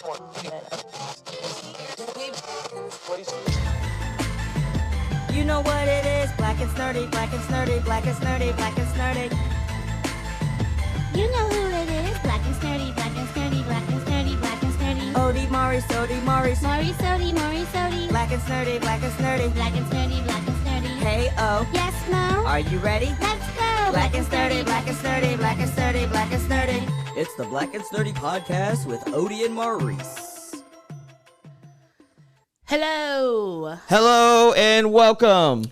You know what it is, Black and Snerdy, Black and Snerdy, Black and Snerdy, Black and Snerdy. You know who it is, Black and Snerdy, Black and Snerdy, Black and Snerdy, Black and Snerdy. Odie, Maury, Sody, Maury, Maury, Sody, Maury, Sody. Black and Snerdy, Black and Snerdy. Black and Snerdy, Black and Snerdy. Hey, oh. Yes, Mo? Are you ready? Let's go! Black and Snerdy, Black and Snerdy, Black and Snerdy, Black and Snerdy. It's the Black and Snerdy podcast with Odie and Maurice. Hello. Hello and welcome. Do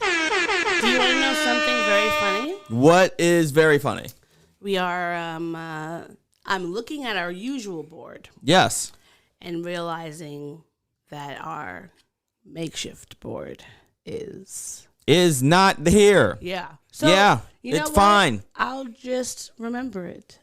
you want to know something very funny? What is very funny? We are, I'm looking at our usual board Yes. and realizing that our makeshift board is. Is not here. Yeah. So, yeah, you know it's what? fine. I'll just remember it.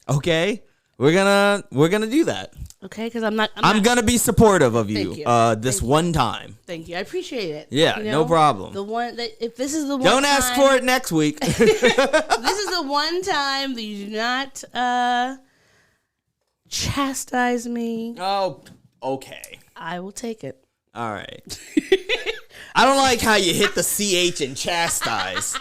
Okay. We're gonna do that. Okay, because I'm not. I'm gonna be supportive of Thank you. you. This one time. Thank you. I appreciate it. Yeah, You know, no problem. The one that if this is the one. Don't ask for it next week. This is the one time that you do not chastise me. Oh, okay. I will take it. All right. I don't like how you hit the CH in chastise.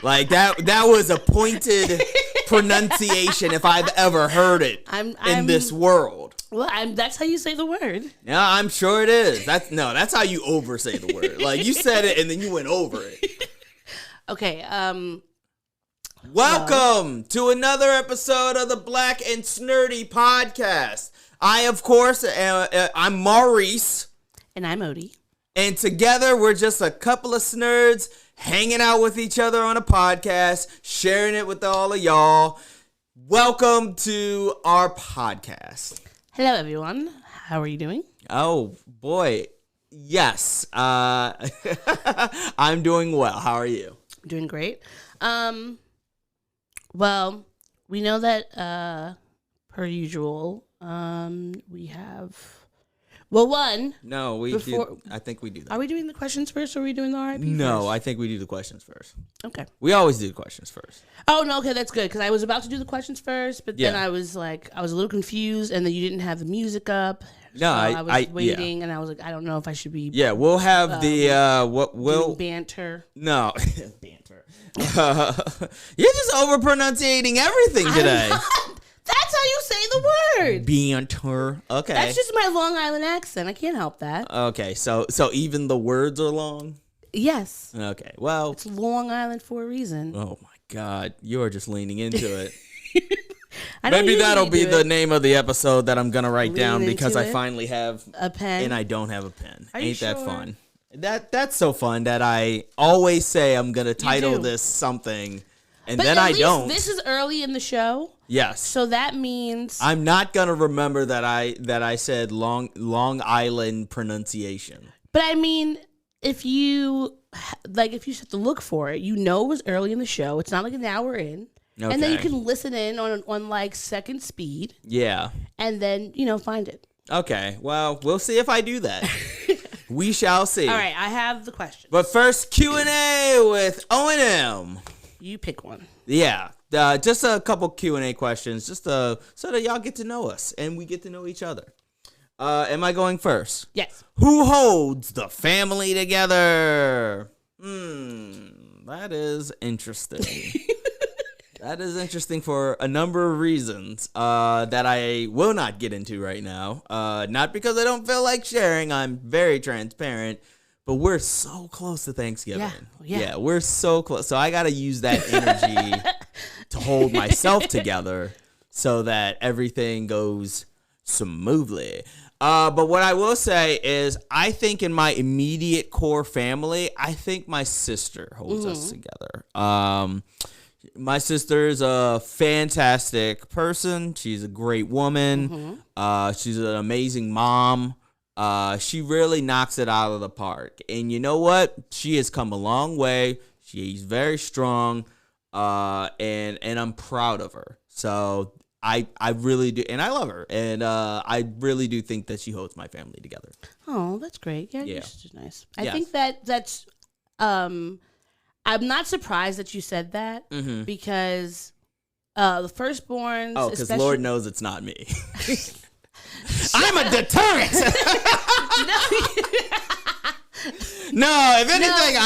Like that was a pointed pronunciation if I've ever heard it in this world. Well, that's how you say the word. Yeah, I'm sure it is. That's how you oversay the word. Like you said it and then you went over it. Okay, Welcome to another episode of the Black and Snerdy podcast. I, of course, I'm Maurice. And I'm Odie. And together, we're just a couple of snerds hanging out with each other on a podcast, sharing it with all of y'all. Welcome to our podcast. Hello, everyone. How are you doing? Oh, boy. Yes. I'm doing well. How are you? Doing great. Well, we know that, per usual, we have... Well, one. No, we do. I think we do that. Are we doing the questions first or are we doing the RIP No, first? I think we do the questions first. Okay. We always do the questions first. Oh, no, okay, that's good. Because I was about to do the questions first, but then Yeah. I was a little confused, and then you didn't have the music up. No, so I was yeah. waiting, and I was like, I don't know if I should be Yeah, we'll have doing banter. No. Banter. You're just over-pronunciating everything today. That's how you say the word. Banter. Okay. That's just my Long Island accent. I can't help that. Okay, so even the words are long? Yes. Okay, well. It's Long Island for a reason. Oh, my God. You are just leaning into it. I don't Maybe that'll usually be do the it. name of the episode that I'm going to write down Lean because into I it? finally have A pen. and I don't have a pen. Are you Ain't that sure? fun? That's so fun that I always say I'm going to title do. this something and But then at I least don't. This is early in the show, Yes. so that means I'm not gonna remember that I said Long Island pronunciation. But I mean, if you have to look for it, you know it was early in the show. It's not like an hour in, and then you Okay. can listen in on like second speed, Yeah. and then find it. Okay. Well, we'll see if I do that. We shall see. All right, I have the question. But first, Q&A with O&M. You pick one. Yeah. Just a couple Q&A questions, just so that y'all get to know us and we get to know each other. Am I going first? Yes. Who holds the family together? That is interesting. That is interesting for a number of reasons that I will not get into right now. Not because I don't feel like sharing. I'm very transparent. But we're so close to Thanksgiving. Yeah. We're so close. So I got to use that energy to hold myself together so that everything goes smoothly. But what I will say is I think in my immediate core family, I think my sister holds us together. My sister is a fantastic person. She's a great woman. She's an amazing mom. She really knocks it out of the park. And you know what? She has come a long way. She's very strong. And I'm proud of her. So I really do. And I love her. And I really do think that she holds my family together. Oh, that's great. Yeah, Yeah. your sister's nice. I Yes. think that's I'm not surprised that you said that because the firstborns. Oh, because Lord knows it's not me. I'm a deterrent. No, if anything,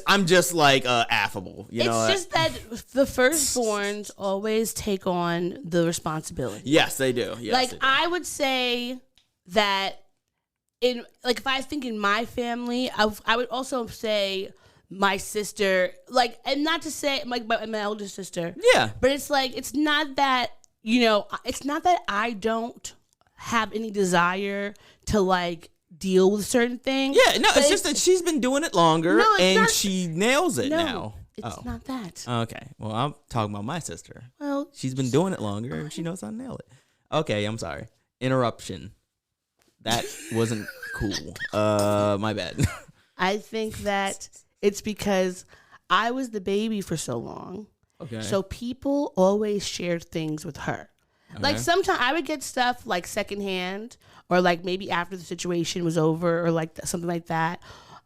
I'm just like affable. You know, it's just that the firstborns always take on the responsibility. Yes, they do. Yes, like they do. I would say that if I think in my family, I would also say my sister, like, and not to say like my older sister. Yeah, but it's like it's not that it's not that I don't have any desire to like deal with certain things. Yeah, no, it's just that she's been doing it longer and she nails it now. It's not that. Okay, well, I'm talking about my sister. Well, she's been doing it longer and she knows how to nail it. Okay, I'm sorry. Interruption. That wasn't cool. My bad. I think that it's because I was the baby for so long. Okay. So people always shared things with her. Okay. Like sometimes I would get stuff like secondhand, or like maybe after the situation was over, or like something like that,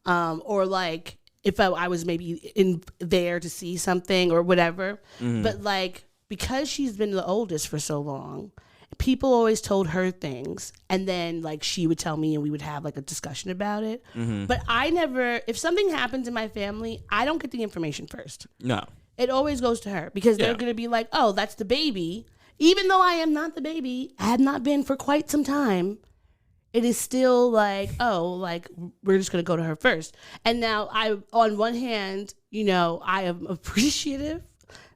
or like if I was maybe in there to see something or whatever. Mm-hmm. But like because she's been the oldest for so long, people always told her things, and then like she would tell me, and we would have like a discussion about it. Mm-hmm. But I never, if something happens in my family, I don't get the information first. No, it always goes to her because they're gonna be like, "Oh, that's the baby." Even though I am not the baby, I have not been for quite some time, it is still like, oh, like we're just going to go to her first. And now on one hand, I am appreciative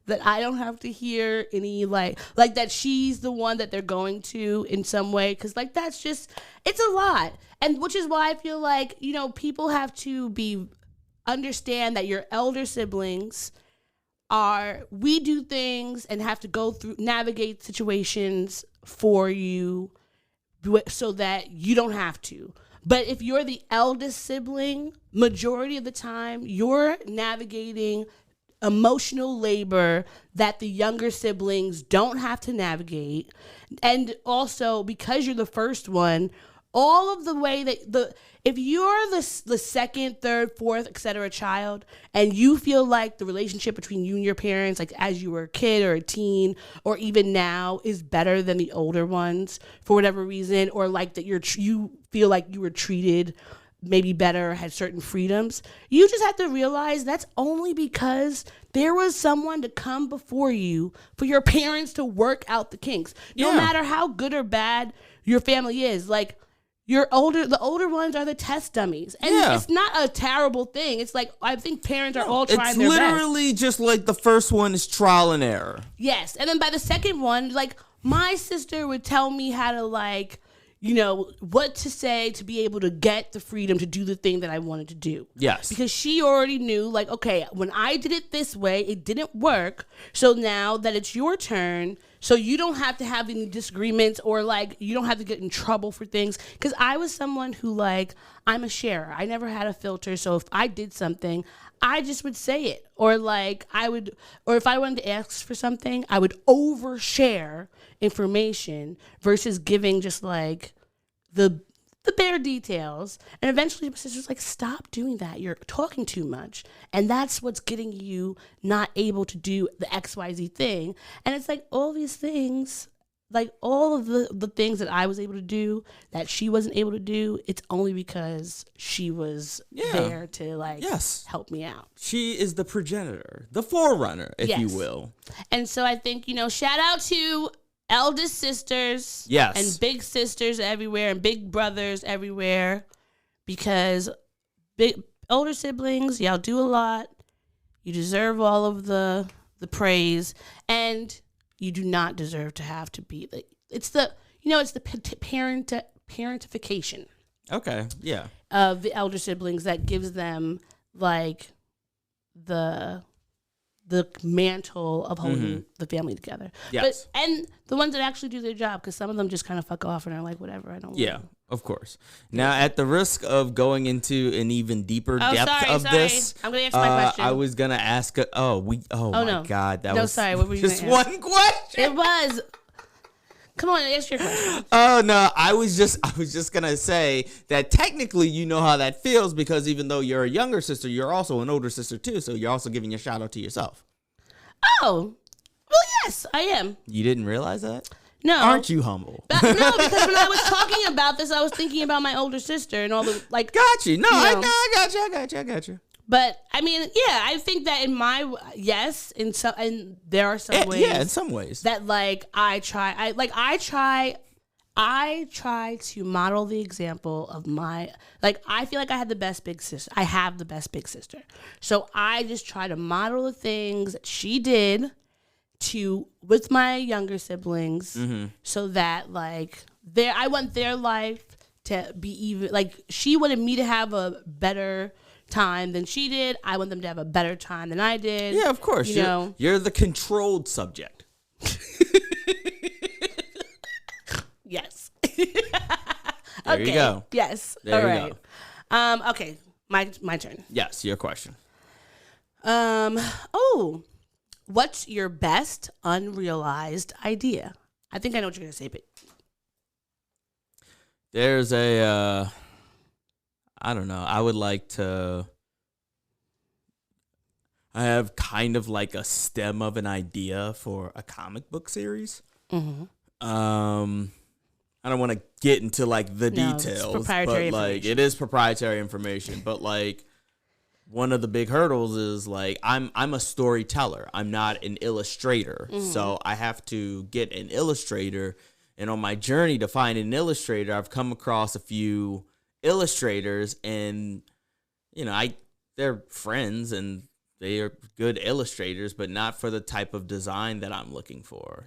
that I don't have to hear any like that she's the one that they're going to in some way. Cause like, that's just, it's a lot. And which is why I feel like, people have to understand that your elder siblings we do things and have to navigate situations for you so that you don't have to. But if you're the eldest sibling, majority of the time, you're navigating emotional labor that the younger siblings don't have to navigate. And also, because you're the first one, all of the way that if you're the second, third, fourth, etc. child, and you feel like the relationship between you and your parents, like as you were a kid or a teen, or even now, is better than the older ones for whatever reason, or like that you feel like you were treated maybe better, had certain freedoms, you just have to realize that's only because there was someone to come before you for your parents to work out the kinks. No matter how good or bad your family is, like, the older ones are the test dummies. And it's not a terrible thing. It's like, I think parents are all trying their best. It's literally just like the first one is trial and error. Yes. And then by the second one, like, my sister would tell me how to, like, what to say to be able to get the freedom to do the thing that I wanted to do. Yes. Because she already knew, like, okay, when I did it this way, it didn't work. So now that it's your turn, so you don't have to have any disagreements, or like you don't have to get in trouble for things. Because I was someone who, like, I'm a sharer. I never had a filter. So if I did something, I just would say it. Or like or if I wanted to ask for something, I would overshare information versus giving just like the bare details. And eventually my sister's like, stop doing that. You're talking too much. And that's what's getting you not able to do the XYZ thing. And it's like all these things, like all of the things that I was able to do that she wasn't able to do, it's only because she was there to like help me out. She is the progenitor, the forerunner, if you will. And so I think, shout out to eldest sisters and big sisters everywhere and big brothers everywhere, because older siblings, y'all do a lot. You deserve all of the praise, and you do not deserve to have to be like, it's the parentification. Okay, yeah. Of the elder siblings that gives them like the mantle of holding the family together. Yes. And the ones that actually do their job, because some of them just kind of fuck off and are like, whatever, I don't know. Of course. Now, at the risk of going into an even deeper depth of this, I'm going to answer my question. I was going to ask, my God. That was sorry, what were you just one question. It was. Come on, ask your question. Oh, no, I was just going to say that technically you know how that feels, because even though you're a younger sister, you're also an older sister too, so you're also giving a shout out to yourself. Oh, well, yes, I am. You didn't realize that? No. Aren't you humble? No, because when I was talking about this, I was thinking about my older sister and all the like. Got you. No, I got you. But I mean, yeah, I think that in my and there are some ways. Yeah, in some ways that like I try to model the example of my, like, I feel like I have the best big sister. I have the best big sister. So I just try to model the things that she did with my younger siblings, so that like I want their life to be even, like, she wanted me to have a better time than she did. I want them to have a better time than I did. Yeah, of course. You're the controlled subject. Yes. There you go. Yes. There All you right. Okay. My turn. Yes, your question. What's your best unrealized idea? I think I know what you're gonna say, but there's I don't know. I would like to. I have kind of like a stem of an idea for a comic book series. Mm-hmm. I don't want to get into like the details, it's proprietary but like it is proprietary information. But like one of the big hurdles is like I'm a storyteller. I'm not an illustrator, so I have to get an illustrator. And on my journey to find an illustrator, I've come across a few illustrators, and they're friends and they are good illustrators, but not for the type of design that I'm looking for.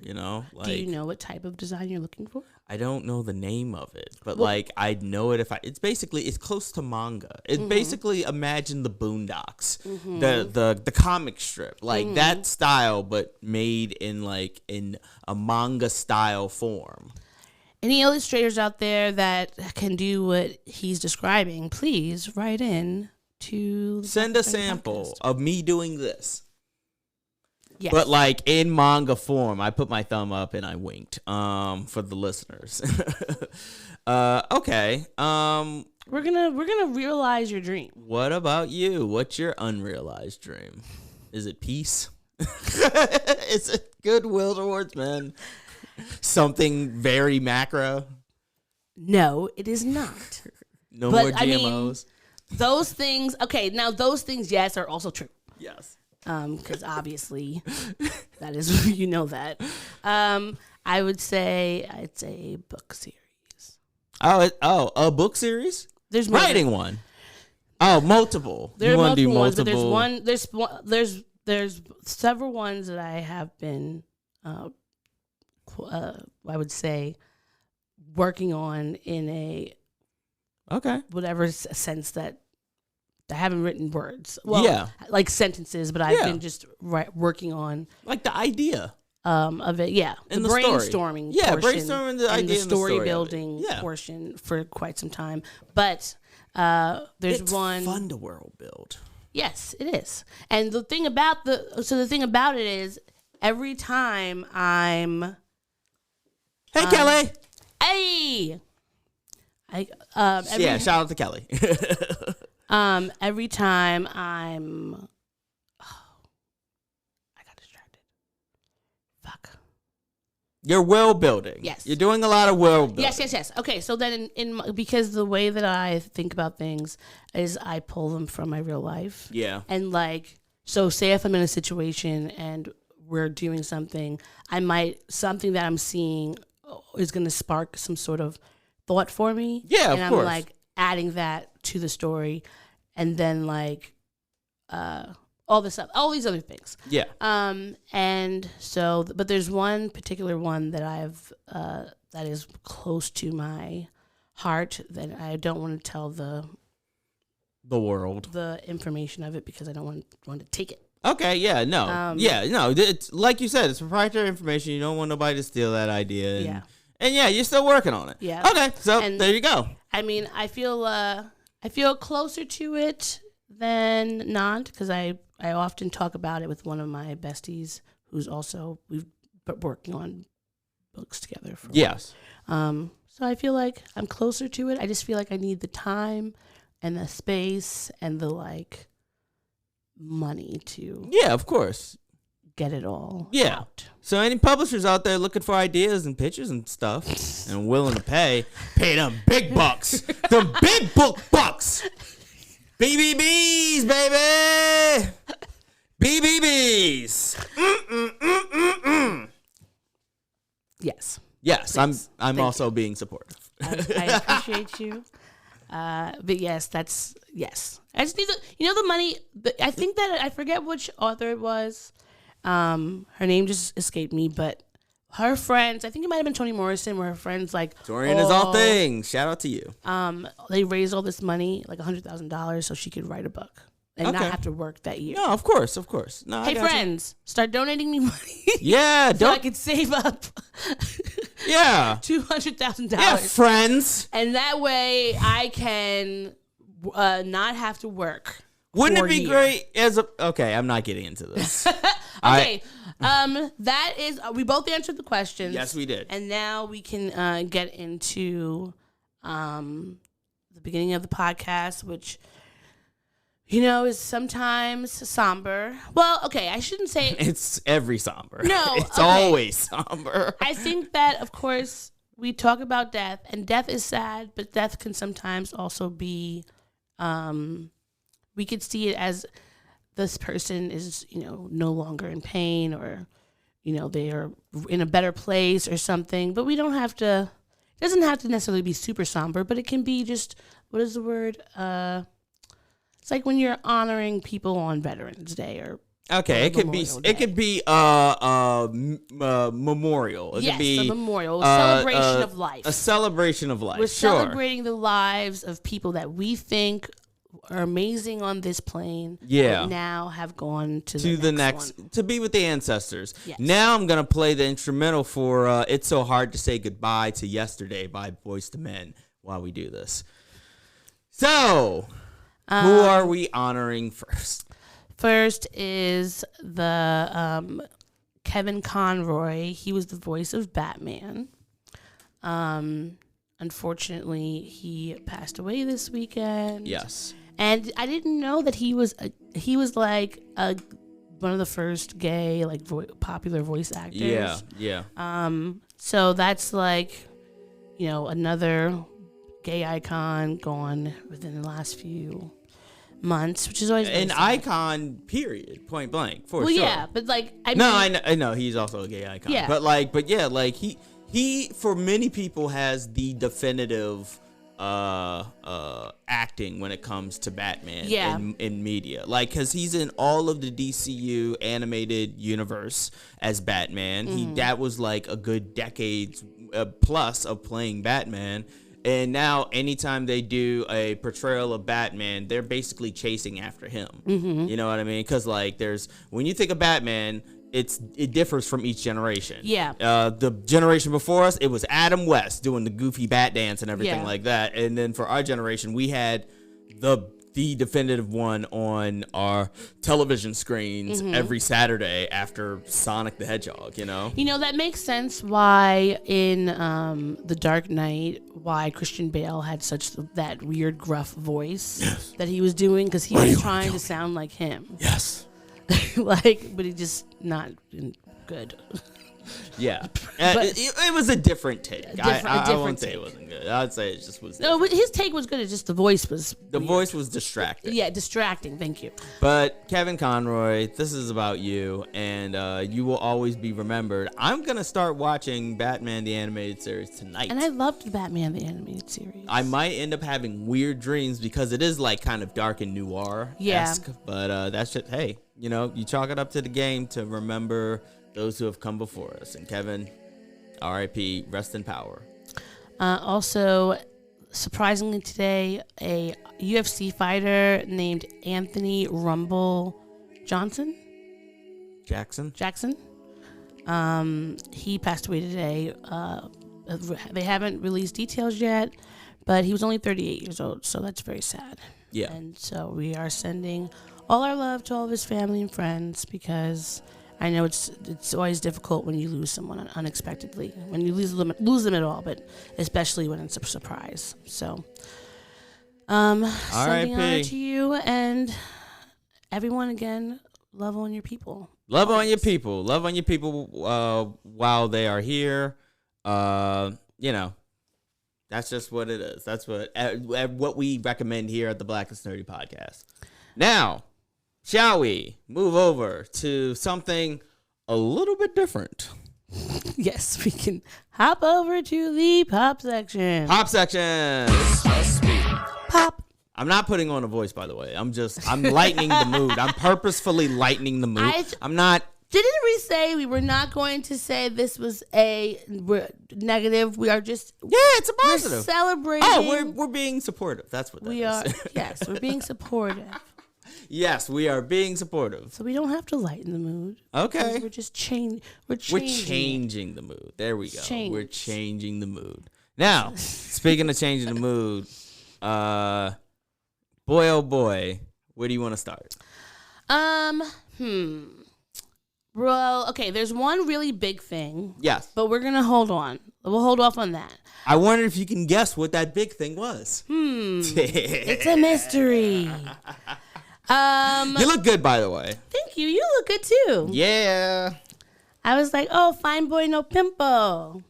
Like, do you know what type of design you're looking for? I don't know the name of it, but like I'd know it if it's close to manga. It basically, imagine the Boondocks, the comic strip, like that style, but made in a manga style form. Any illustrators out there that can do what he's describing, please write in to send a sample of me doing this. Yes. But like in manga form. I put my thumb up and I winked for the listeners. Okay. We're gonna realize your dream. What about you? What's your unrealized dream? Is it peace? Is it goodwill towards men? Something very macro? No, it is not. No more GMOs. I mean, those things, okay, now those things, yes, are also true. Yes. Because obviously that is, that. I would say it's a book series. A book series? There's writing one. Oh, multiple. There are multiple ones, but there's several ones that I have been, I would say, working on in a whatever sense that I haven't written words. Well, yeah, like sentences, but I've been just working on like the idea of it. Yeah, and the brainstorming. Yeah, portion brainstorming the idea and the story and the building portion for quite some time. But it's fun to world build. Yes, it is. And the thing about it is every time I'm Kelly. Hey. Shout out to Kelly. Every time I got distracted. Fuck. You're world building. Yes. You're doing a lot of world building. Yes. Okay, so then because the way that I think about things is I pull them from my real life. Yeah. And so say if I'm in a situation and we're doing something, something that I'm seeing is going to spark some sort of thought for me. Yeah, of course. And I'm adding that to the story, and then all this stuff, all these other things. Yeah. And so, but there's one particular one that I've that is close to my heart that I don't want to tell the world the information of it because I don't want to take it. Okay. Yeah. No. It's like you said, it's proprietary information. You don't want nobody to steal that idea. And, And you're still working on it. Yeah. Okay. So there you go. I mean, I feel closer to it than not because I often talk about it with one of my besties who's also we've been working on books together for yes. So I feel like I'm closer to it. I just feel like I need the time and the space and the money to of course get it all Yeah. out. So any publishers out there looking for ideas and pictures and stuff and willing to pay them big bucks. Them big book bucks. BBBs, baby. BBBs. Yes. Yes, Thanks. I'm also being supportive. I appreciate you. But yes, yes. I just need the money. I think that I forget which author it was. Her name just escaped me, but her friends, I think it might have been Toni Morrison, where her friends like Dorian is all things. Shout out to you. They raised all this money, like $100,000, so she could write a book and not have to work that year. No, of course. No, Hey friends, start donating me money. Yeah, so I could save up. Yeah. $200,000. Yeah, friends. And that way I can not have to work. Wouldn't it be great okay, I'm not getting into this. Okay. That is, we both answered the questions. Yes, we did. And now we can get into the beginning of the podcast, which, is sometimes somber. Well, okay, I shouldn't say it's every somber. No, it's okay. always somber. I think that, of course, we talk about death, and death is sad, but death can sometimes also be, we could see it as this person is, no longer in pain, or, they are in a better place or something. But we don't have to, it doesn't have to necessarily be super somber, but it can be just, what is the word? It's like when you're honoring people on Veterans Day or okay, it could be memorial. It yes, could be a memorial, a celebration of life. A celebration of life. We're sure. celebrating the lives of people that we think are amazing on this plane. Yeah. But now have gone to the next one. To be with the ancestors. Yes. Now I'm gonna play the instrumental for "It's So Hard to Say Goodbye to Yesterday" by Boyz II Men while we do this. So, who are we honoring first? First is the Kevin Conroy. He was the voice of Batman. Unfortunately, he passed away this weekend. Yes. And I didn't know that he was like one of the first gay popular voice actors. Yeah. So that's like, another gay icon gone within the last few months, which is always an sad. icon. Period. Point blank. For sure. Yeah, but I know he's also a gay icon. Yeah. But he for many people has the definitive acting when it comes to Batman in media. Because he's in all of the DCU animated universe as Batman. Mm-hmm. That was like a good decade plus of playing Batman. And now anytime they do a portrayal of Batman, they're basically chasing after him. Mm-hmm. You know what I mean? Because when you think of Batman, it differs from each generation. Yeah. The generation before us, it was Adam West doing the goofy bat dance and everything like that. And then for our generation, we had the definitive one on our television screens every Saturday after Sonic the Hedgehog, that makes sense why in The Dark Knight, why Christian Bale had that weird gruff voice that he was doing, because he was trying to sound like him. Yes. But he just not good. Yeah. It was a different take. I won't say it wasn't good. I'd say it just was different. No, his take was good. It's just the voice was weird. Voice was distracting. Yeah, distracting. Thank you. But Kevin Conroy, this is about you, and you will always be remembered. I'm going to start watching Batman the Animated Series tonight. And I loved Batman the Animated Series. I might end up having weird dreams because it is kind of dark and noir-esque. Yeah. But that's just, hey, you chalk it up to the game to remember those who have come before us. And Kevin, R.I.P., rest in power. Also, surprisingly today, a UFC fighter named Anthony Rumble Jackson. He passed away today. They haven't released details yet, but he was only 38 years old, so that's very sad. Yeah. And so we are sending all our love to all of his family and friends, because I know it's always difficult when you lose someone unexpectedly, when you lose them at all, but especially when it's a surprise. So, sending honor to you, and everyone, again, love on your people. Love on your people. Love on your people while they are here. You know, that's just what it is. That's what we recommend here at the Black and Snerdy podcast. Now, shall we move over to something a little bit different? Yes, we can hop over to the pop section. Pop section. Pop. I'm not putting on a voice, by the way. I'm lightening the mood. I'm purposefully lightening the mood. I'm not. Didn't we say we were not going to say this was we're negative? We are just. Yeah, it's a positive. We're celebrating. Oh, we're being supportive. That's what that we is. are. Yes, we're being supportive. Yes, we are being supportive. So we don't have to lighten the mood. Okay. We're just changing. We're changing the mood. There we go. We're changing the mood. Now, speaking of changing the mood, boy, oh boy, where do you want to start? Well, okay, there's one really big thing. Yes. But we're going to hold on. We'll hold off on that. I wonder if you can guess what that big thing was. It's a mystery. You look good, by the way. Thank you. You look good, too. Yeah. I was like, oh, fine boy, no pimple.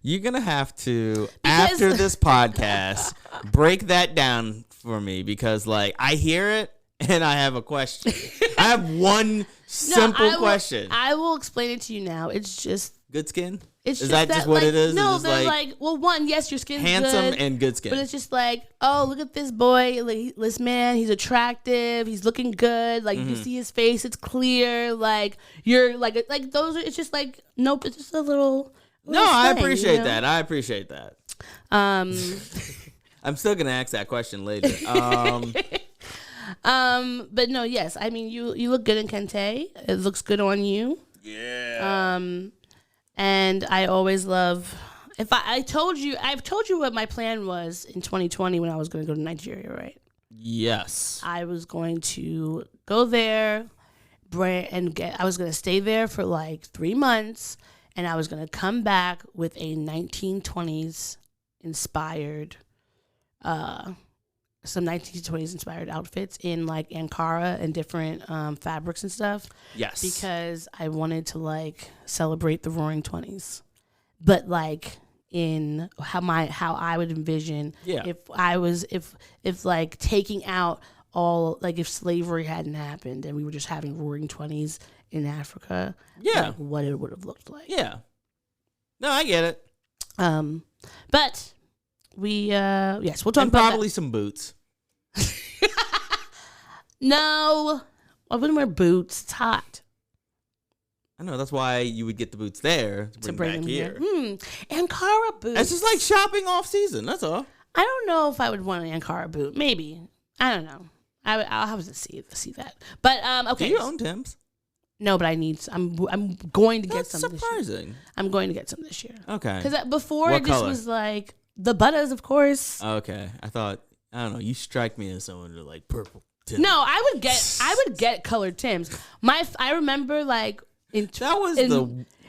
You're going to have to, after this podcast, break that down for me because, like, I hear it and I have a question. I have one simple question. I will explain it to you now. It's just... Good skin? Is that just what it is? No, it's they're like, well, one, yes, your skin's handsome good, and good skin. but it's just like, oh, look at this boy, like, this man, he's attractive, he's looking good, like you see his face, it's clear, like you're like those are. It's just like, nope, it's just a little. No, I thing, appreciate you know? that. I appreciate that. I'm still gonna ask that question later. But no, yes, I mean you look good in kente. It looks good on you. Yeah. And I always love. I've told you what my plan was in 2020 when I was going to go to Nigeria, right? Yes. I was going to go there, I was going to stay there for like 3 months, and I was going to come back with a 1920s inspired, some 1920s inspired outfits in like Ankara and different fabrics and stuff. Yes. Because I wanted to like celebrate the Roaring 20s, but like in how I would envision if like taking out all, like if slavery hadn't happened and we were just having Roaring 20s in Africa. Yeah. Like what it would have looked like. Yeah. No, I get it. But we yes, we'll talk and about probably that. some boots. No, I wouldn't wear boots. It's hot. I know, that's why you would get the boots there to bring back them here. Ankara boots. It's just like shopping off season. That's all. I don't know if I would want an Ankara boot. Maybe. I don't know. I'll have to see that. But okay. Do you own Tim's? No, but I need. I'm going to get some. That's surprising. This year. I'm going to get some this year. Okay. Because before What it just color? was like the butters, of course. Okay. I don't know. You strike me as someone who like purple Tim's. No, I would get colored Tims. I remember like in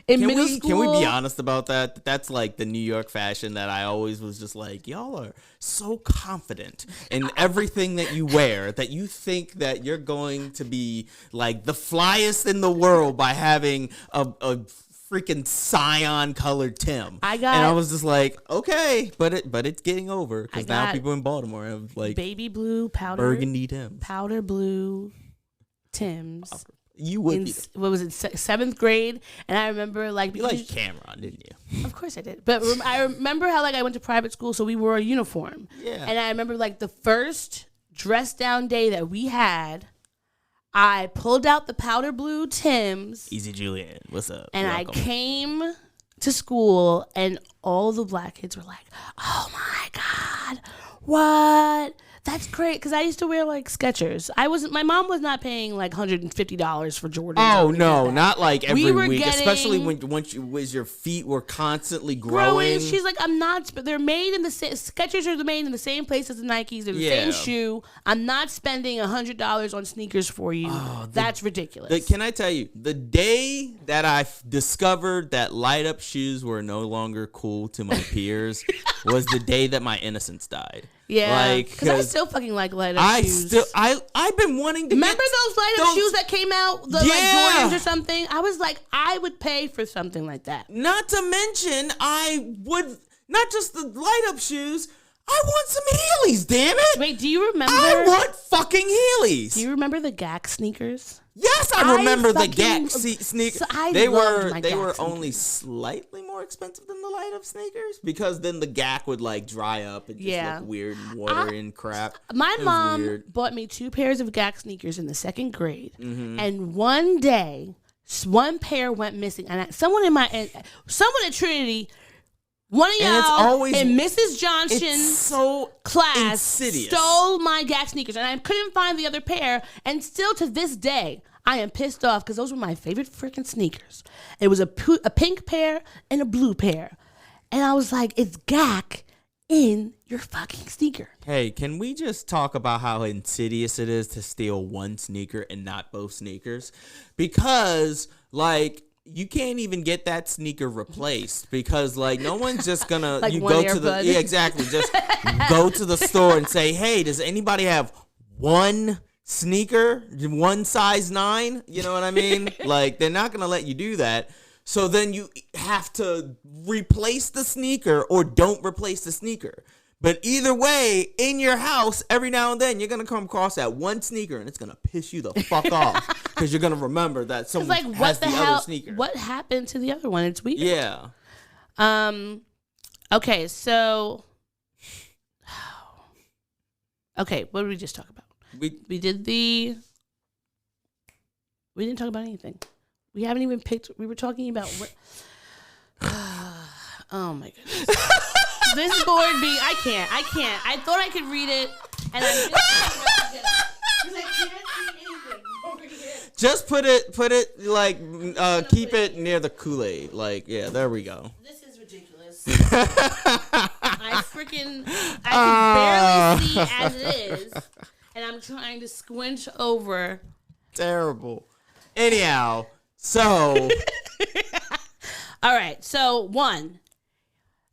middle school. Can we be honest about that? That's like the New York fashion that I always was just like, y'all are so confident in everything that you wear that you think that you're going to be like the flyest in the world by having a freaking cyan colored Tim. And I was just like, okay, but it's getting over because now people in Baltimore have like baby blue burgundy Tims. Powder blue Tims. You would be. What was it, 7th grade? And I remember like you liked Cameron, didn't you? Of course I did. But I remember how like I went to private school, so we wore a uniform. Yeah. And I remember like the first dress down day that we had, I pulled out the powder blue Tims. Easy Julian, what's up? And Welcome. I came to school, and all the black kids were like, "Oh my God, what? That's great!" Because I used to wear like Skechers. My mom was not paying like $150 for Jordans. Oh no, not like every week, getting, especially once your feet were constantly growing. She's like, I'm not. They're made in the same. Skechers are made in the same place as the Nikes. They're the same shoe. I'm not spending $100 on sneakers for you. That's ridiculous. Can I tell you, the day that I discovered that light up shoes were no longer cool to my peers was the day that my innocence died. Yeah, Like, because I still fucking like light up shoes. I've been wanting to Remember get those light up shoes that came out, the like Jordans or something? I was like, I would pay for something like that. Not to mention, I would not just the light up shoes. I want some Heelys, damn it! Wait, do you remember? I want fucking Heelys. Do you remember the Gak sneakers? Yes, I remember the Gak sneakers. So they were only slightly more expensive than the light up sneakers because then the Gak would like dry up and just look weird and watery and crap. My mom bought me 2 pairs of Gak sneakers in the 2nd grade, and one day, one pair went missing, and someone at Trinity. One of y'all in Mrs. Johnson's class stole my Gak sneakers, and I couldn't find the other pair. And still to this day, I am pissed off because those were my favorite freaking sneakers. It was a pink pair and a blue pair, and I was like, "It's Gak in your fucking sneaker." Hey, can we just talk about how insidious it is to steal one sneaker and not both sneakers? Because like. You can't even get that sneaker replaced because like no one's just gonna like you go to the exactly just go to the store and say, hey, does anybody have one sneaker, one size 9? You know what I mean? Like they're not gonna let you do that. So then you have to replace the sneaker or don't replace the sneaker. But either way, in your house, every now and then, you're going to come across that one sneaker, and it's going to piss you the fuck off because you're going to remember that someone has the other sneaker. What happened to the other one? It's weird. Yeah. Okay, so... Okay, what did we just talk about? We did the... We didn't talk about anything. We haven't even picked... We were talking about... What... Oh, my goodness. This board be I can't. I thought I could read it, and I'm just because I can't see anything over here. Just put it like keep it near the Kool-Aid. Like, yeah, there we go. This is ridiculous. I can barely see as it is, and I'm trying to squinch over. Terrible. Anyhow, so all right. So 1.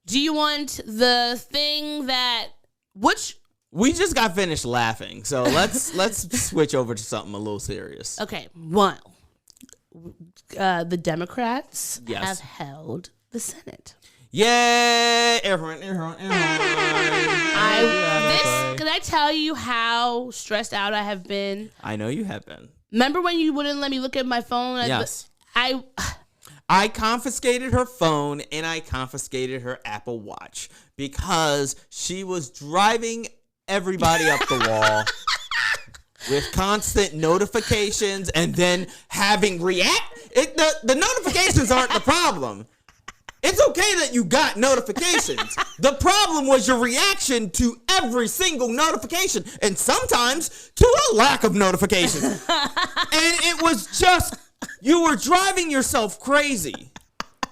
Do you want the thing that we just got finished laughing, so let's switch over to something a little serious. Okay, 1. The Democrats have held the Senate. Yeah, Can I tell you how stressed out I have been? I know you have been. Remember when you wouldn't let me look at my phone? Yes. I confiscated her phone and I confiscated her Apple Watch because she was driving everybody up the wall with constant notifications and then having the notifications aren't the problem. It's okay that you got notifications. The problem was your reaction to every single notification and sometimes to a lack of notifications. And it was just... You were driving yourself crazy.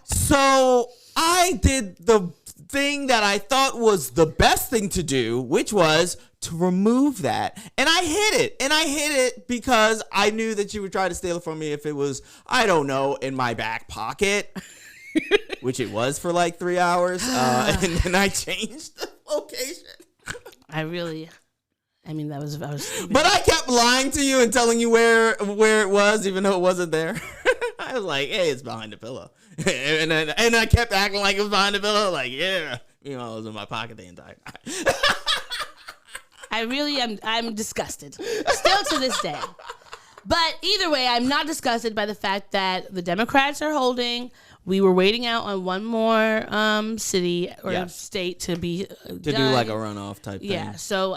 So I did the thing that I thought was the best thing to do, which was to remove that. And I hid it. And I hid it because I knew that you would try to steal it from me if it was, I don't know, in my back pocket, which it was for like 3 hours. And then I changed the location. That was but I kept lying to you and telling you where it was, even though it wasn't there. I was like, hey, it's behind the pillow. and I kept acting like it was behind the pillow. Like, yeah. Meanwhile, it was in my pocket the entire time. I'm disgusted. Still to this day. But either way, I'm not disgusted by the fact that the Democrats are holding. We were waiting out on one more city or state to be done. Do like a runoff type thing. Yeah. So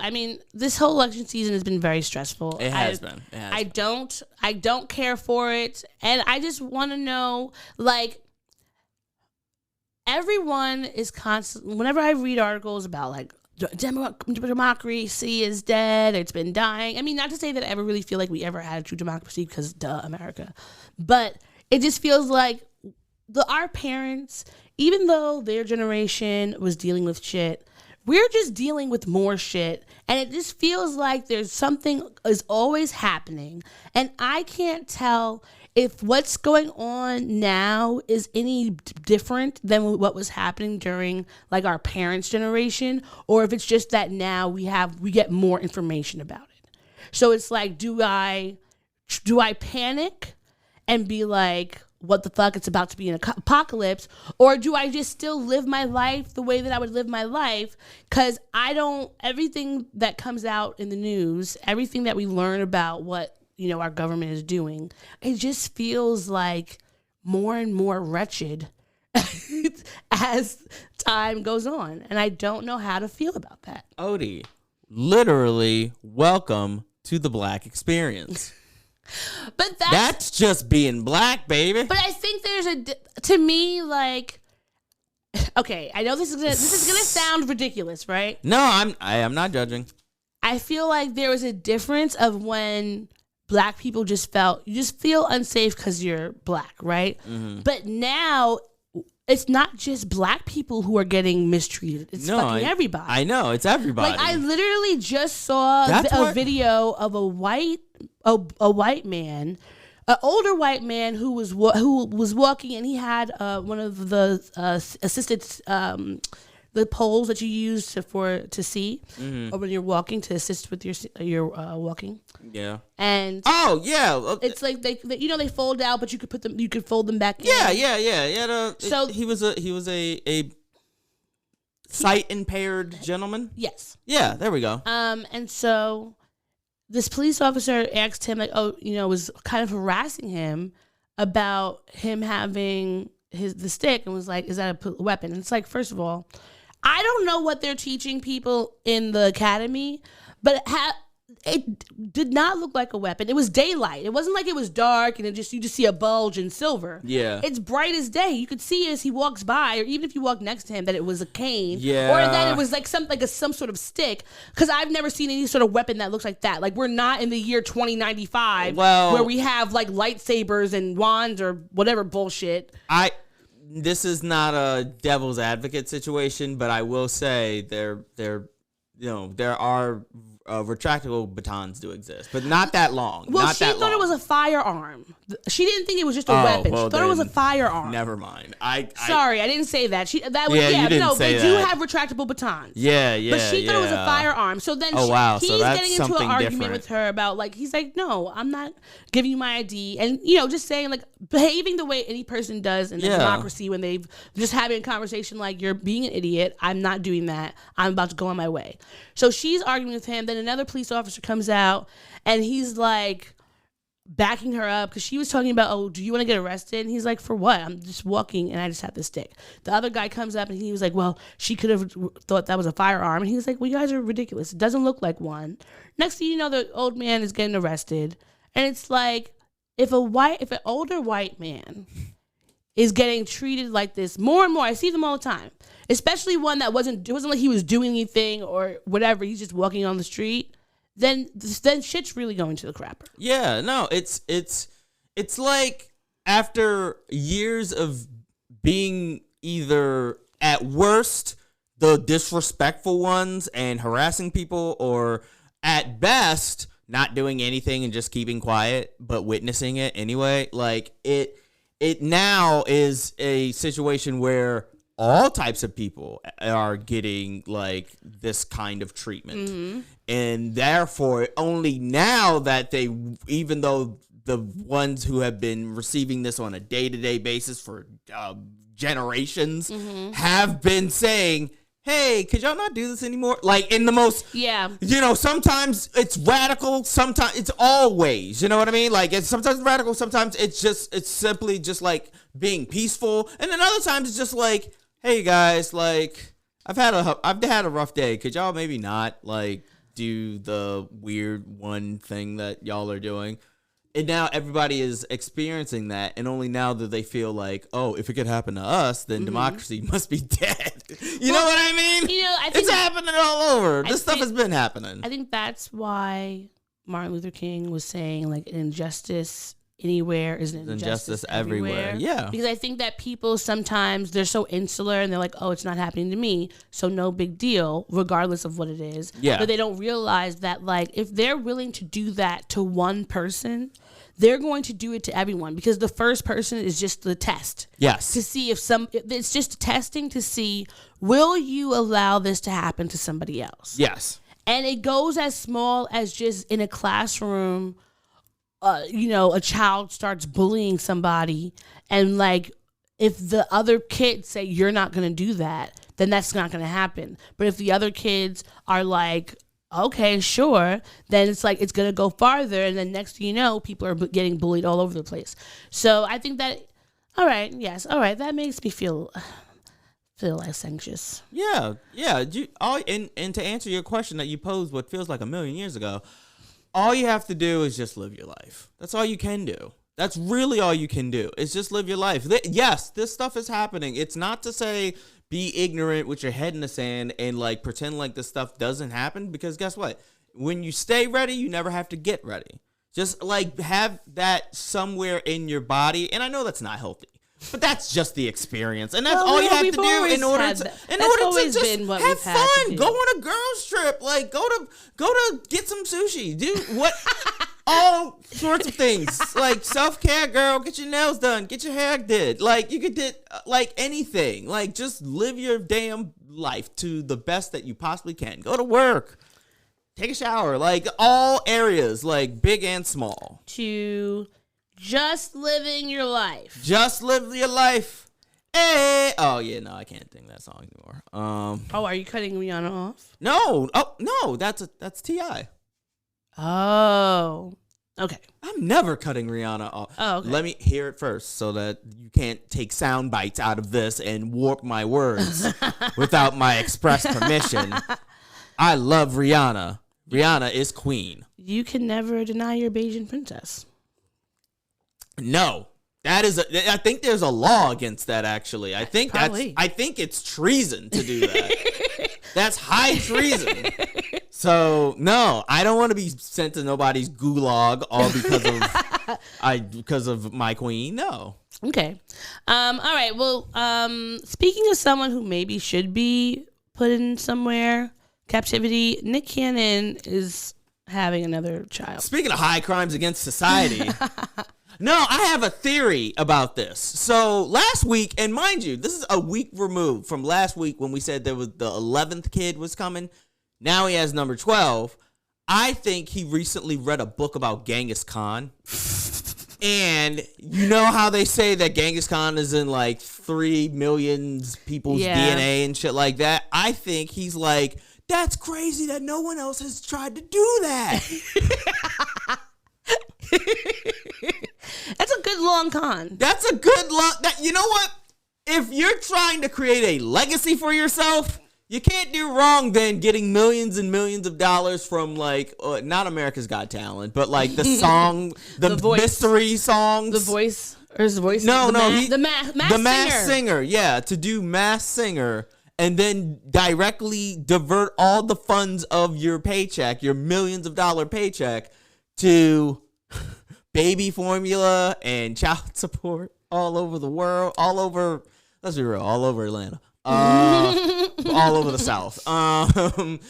this whole election season has been very stressful. It has been. I don't care for it, and I just want to know, like, everyone is constant. Whenever I read articles about like democracy is dead, it's been dying. Not to say that I ever really feel like we ever had a true democracy because America, but it just feels like. Our parents, even though their generation was dealing with shit, we're just dealing with more shit. And it just feels like there's something is always happening. And I can't tell if what's going on now is any different than what was happening during like our parents' generation, or if it's just that now we get more information about it. So it's like, do I panic and be like, what the fuck, it's about to be an apocalypse, or do I just still live my life the way that I would live my life? Because everything that comes out in the news, everything that we learn about what, our government is doing, it just feels like more and more wretched as time goes on. And I don't know how to feel about that. Odie, literally, welcome to the Black experience. But that's just being Black, baby. But I think there's to me, like, okay, I know this is gonna sound ridiculous, right? No, I am not judging. I feel like there was a difference of when Black people you just feel unsafe because you're Black, right? Mm-hmm. But now it's not just Black people who are getting mistreated. It's fucking everybody. I know, it's everybody. Like, I literally just saw a video of a white man, an older white man who was walking, and he had one of the assisted the poles that you use to see, or when you're walking to assist with your walking. Yeah. And it's like they fold out, but you could fold them back in. Yeah. So he was a sight impaired gentleman. Yes. Yeah, there we go. And so this police officer asked him, like, was kind of harassing him about him having the stick, and was like, is that a weapon? And it's like, first of all, I don't know what they're teaching people in the academy, but it did not look like a weapon. It was daylight. It wasn't like it was dark and you just see a bulge in silver. Yeah. It's bright as day. You could see as he walks by, or even if you walk next to him, that it was a cane. Yeah. Or that it was like some sort of stick. Because I've never seen any sort of weapon that looks like that. Like, we're not in the year 2095 where we have like lightsabers and wands or whatever bullshit. This is not a devil's advocate situation, but I will say there are retractable batons do exist, but not that long. Well, not she that thought long. it was a firearm. She didn't think it was just a weapon. Well, she thought it was a firearm. Never mind. Sorry, I didn't say that. You didn't say they do have retractable batons. Yeah. But she thought it was a firearm. So then he's getting into an argument with her about, like, he's like, no, I'm not giving you my ID, and just saying, like, behaving the way any person does in a democracy when they've just having a conversation like, you're being an idiot. I'm not doing that. I'm about to go on my way. So she's arguing with him. Then another police officer comes out, and he's like backing her up because she was talking about, do you want to get arrested? And he's like, for what? I'm just walking and I just have this stick. The other guy comes up and he was like, well, she could have thought that was a firearm. And he was like, well, you guys are ridiculous. It doesn't look like one. Next thing you know, the old man is getting arrested. And it's like, if an older white man is getting treated like this more and more, I see them all the time, especially one that it wasn't like he was doing anything or whatever, he's just walking on the street, then shit's really going to the crapper. Yeah, no, it's like after years of being either at worst the disrespectful ones and harassing people, or at best not doing anything and just keeping quiet but witnessing it anyway, like it now is a situation where all types of people are getting like this kind of treatment. Mm-hmm. And therefore, only now that even though the ones who have been receiving this on a day-to-day basis for generations have been saying, hey, could y'all not do this anymore? Like, in the most, sometimes it's radical, sometimes it's always, you know what I mean? Like, it's sometimes radical, sometimes it's simply just like being peaceful. And then other times it's just like, hey guys, like, I've had a rough day. Could y'all maybe not like do the weird one thing that y'all are doing? And now everybody is experiencing that, and only now do they feel like, oh, if it could happen to us, then democracy must be dead. You know what I mean? I think it's happening all over. This stuff has been happening. I think that's why Martin Luther King was saying, like, injustice anywhere is an injustice everywhere. Yeah. Because I think that people sometimes, they're so insular and they're like, oh, it's not happening to me, so no big deal, regardless of what it is. Yeah. But they don't realize that, like, if they're willing to do that to one person, they're going to do it to everyone, because the first person is just the test. Yes. To see if it's just testing to see, will you allow this to happen to somebody else? Yes. And it goes as small as just in a classroom, a child starts bullying somebody, and like, if the other kids say you're not going to do that, then that's not going to happen. But if the other kids are like, okay, sure, then it's like, it's going to go farther. And then next thing you know, people are getting bullied all over the place. So I think that, all right, that makes me feel less anxious. Yeah. And to answer your question that you posed what feels like a million years ago, all you have to do is just live your life. That's all you can do. That's really all you can do, is just live your life. Yes, this stuff is happening. It's not to say be ignorant with your head in the sand and like pretend like this stuff doesn't happen, because guess what? When you stay ready, you never have to get ready. Just like have that somewhere in your body. And I know that's not healthy, but that's just the experience, and that's all you have to do in order to just have fun. Go on a girls trip, like go to get some sushi, do what, all sorts of things, like self-care, girl. Get your nails done, get your hair did. Like you could do like anything. Like just live your damn life to the best that you possibly can. Go to work, take a shower, like all areas, like big and small. To just living your life. Just live your life. Hey. Oh yeah, no, I can't sing that song anymore. Are you cutting Rihanna off? No. Oh no, that's T.I. Oh. Okay. I'm never cutting Rihanna off. Oh, okay. Let me hear it first so that you can't take sound bites out of this and warp my words without my express permission. I love Rihanna. Rihanna is queen. You can never deny your Bajan princess. No, I think there's a law against that. Actually, I think it's treason to do that. That's high treason. So no, I don't want to be sent to nobody's gulag all because of my queen. No. Okay. All right. Well, speaking of someone who maybe should be put in somewhere captivity, Nick Cannon is having another child. Speaking of high crimes against society. No, I have a theory about this. So last week, and mind you, this is a week removed from last week when we said there was the 11th kid was coming. Now he has number 12. I think he recently read a book about Genghis Khan. And you know how they say that Genghis Khan is in like 3 million people's DNA and shit like that? I think he's like, that's crazy that no one else has tried to do that. That's a good long con. That's a good long. You know what? If you're trying to create a legacy for yourself, you can't do wrong then getting millions and millions of dollars from like not America's Got Talent, but like the song, the mystery songs, The Voice, or his voice. No, the Masked Singer. Yeah, to do Masked Singer. And then directly divert all the funds of your paycheck, your millions of dollar paycheck, to baby formula and child support all over the world, all over, let's be real, all over Atlanta, all over the South. And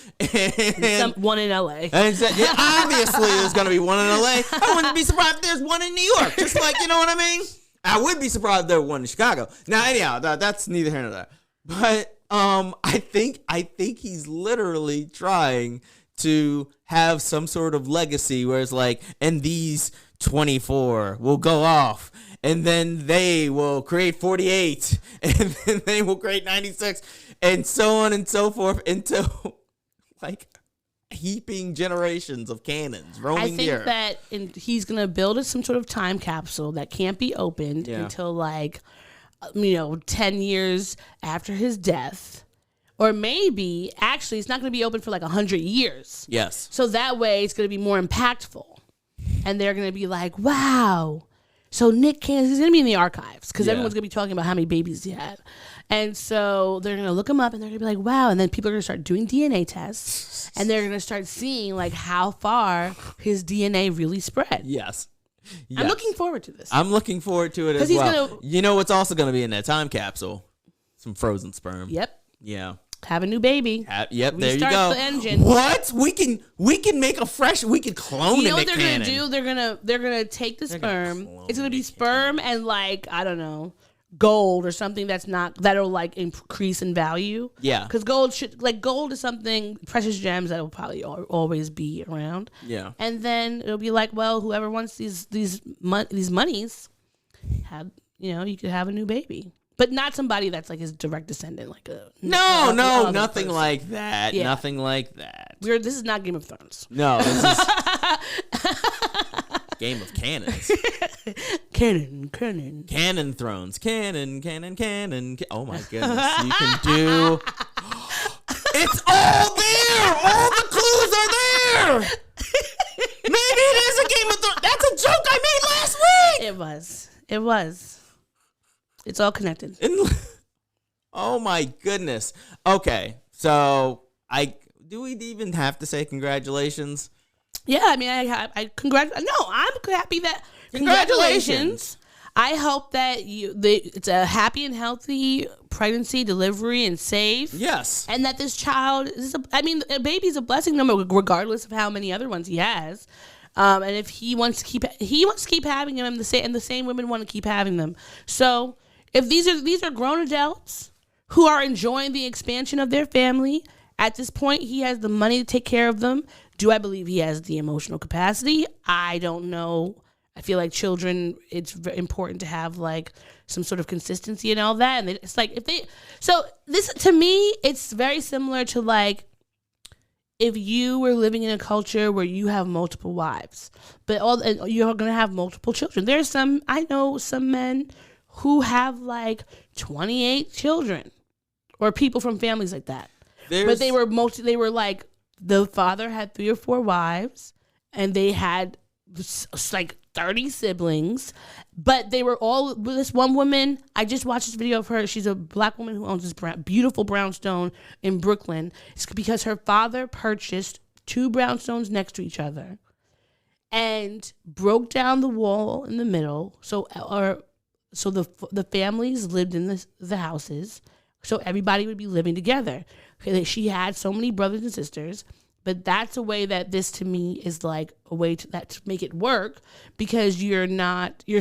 one in LA. And obviously there's going to be one in LA. I wouldn't be surprised if there's one in New York. Just like, you know what I mean? I would be surprised if there was one in Chicago. Now, anyhow, that's neither here nor there. But I think he's literally trying to have some sort of legacy where it's like, and these 24 will go off, and then they will create 48, and then they will create 96, and so on and so forth until like heaping generations of cannons roaming the earth. I think that he's going to build some sort of time capsule that can't be opened until like 10 years after his death. Or maybe, actually, it's not going to be open for like 100 years. Yes. So that way, it's going to be more impactful. And they're going to be like, wow. So Nick Cannon, he's going to be in the archives. Because everyone's going to be talking about how many babies he had. And so they're going to look him up and they're going to be like, wow. And then people are going to start doing DNA tests. And they're going to start seeing like how far his DNA really spread. Yes. I'm looking forward to this. I'm looking forward to it as well. You know what's also going to be in that time capsule? Some frozen sperm. Yep. Yeah. Have a new baby. Yep, there you Restart go. the engine. What? We can make a fresh. We can clone. You know what they're gonna do? They're gonna take the sperm. It's gonna be sperm and like I don't know, gold or something that'll like increase in value. Yeah. Because gold is something precious gems that will probably always be around. Yeah. And then it'll be like, well, whoever wants these monies, you could have a new baby. But not somebody that's like his direct descendant, like a nothing like that. Yeah. Nothing like that. This is not Game of Thrones. No, this is Game of Cannons. Cannon Thrones. Cannon. Oh my goodness, you can do. It's all there. All the clues are there. Maybe it is a Game of Thrones. That's a joke I made last week. It was. It's all connected. Oh my goodness. Okay, so do we even have to say congratulations? Yeah, I mean, I congratulate. No, I'm happy that congratulations. I hope that it's a happy and healthy pregnancy, delivery, and safe. Yes, and that this child a baby's a blessing, regardless of how many other ones he has. And if he wants to keep having them, and the same women want to keep having them. So. If these are grown adults who are enjoying the expansion of their family, at this point he has the money to take care of them. Do I believe he has the emotional capacity? I don't know. I feel like children, it's very important to have like some sort of consistency and all that. And it's like this to me, it's very similar to like if you were living in a culture where you have multiple wives, but you're going to have multiple children. I know some men who have like 28 children or people from families like that. But they were like, the father had 3 or 4 wives and they had like 30 siblings, but they were all with this one woman. I just watched this video of her. She's a black woman who owns this beautiful brownstone in Brooklyn. It's because her father purchased 2 brownstones next to each other and broke down the wall in the middle. So the families lived in the houses, so everybody would be living together. She had so many brothers and sisters, but that's a way that this to me is like a way to make it work, because you're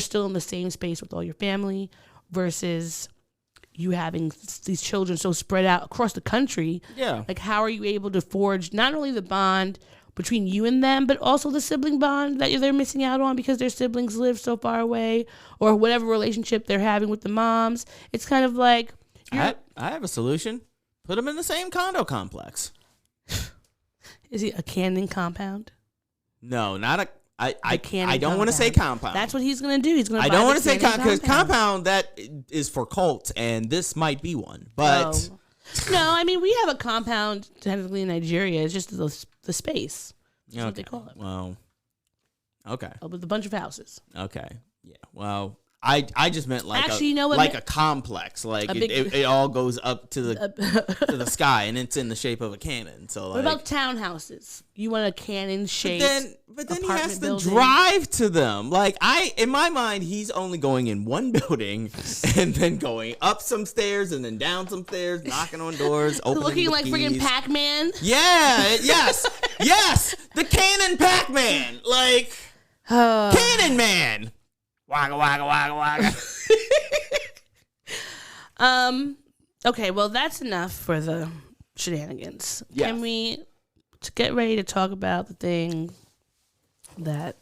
still in the same space with all your family versus you having these children so spread out across the country. Yeah. Like, how are you able to forge not only the bond between you and them, but also the sibling bond that they're missing out on because their siblings live so far away, or whatever relationship they're having with the moms? It's kind of like... I have a solution. Put them in the same condo complex. Is it a Cannon compound? No, not a... I don't want to say compound. That's what he's going to do. He's going to. I don't want to say compound, because compound, that is for cults, and this might be one. But no, I mean, we have a compound technically in Nigeria. It's just the space. That's what they call it. Well, okay. With a bunch of houses. Okay. Yeah. Well, I just meant like actually, you know what? Like a complex. Like it all goes up to the to the sky, and it's in the shape of a cannon. So what about townhouses? You want a cannon shaped? But then he has to drive to them. Like in my mind, he's only going in one building and then going up some stairs and then down some stairs, knocking on doors, opening looking like keys. freaking Pac-Man. Yeah. Yes. The Cannon Pac-Man. Like Cannon Man. Wagga wagga wagga wagga. Okay, well that's enough for the shenanigans. Yes. Can we get ready to talk about the thing that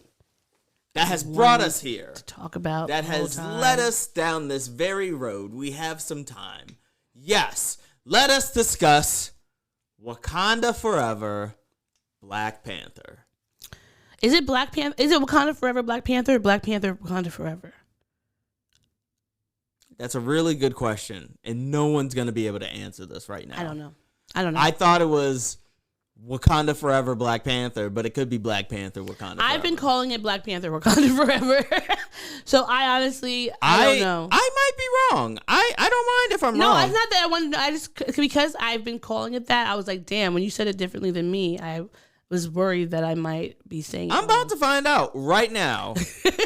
has brought us here to talk about? That has led us down this very road. We have some time. Yes, let us discuss Wakanda Forever, Black Panther. Is it Black Panther? Is it Wakanda Forever, Black Panther, or Black Panther, Wakanda Forever? That's a really good question, and no one's going to be able to answer this right now. I don't know. I thought it was Wakanda Forever, Black Panther, but it could be Black Panther, Wakanda Forever. I've been calling it Black Panther, Wakanda Forever. So I honestly, I don't know. I might be wrong. I don't mind if I'm wrong. No, it's not that I wanted to know. I just, because I've been calling it that, I was like, damn, when you said it differently than me, was worried that I might be saying. I'm about to find out right now.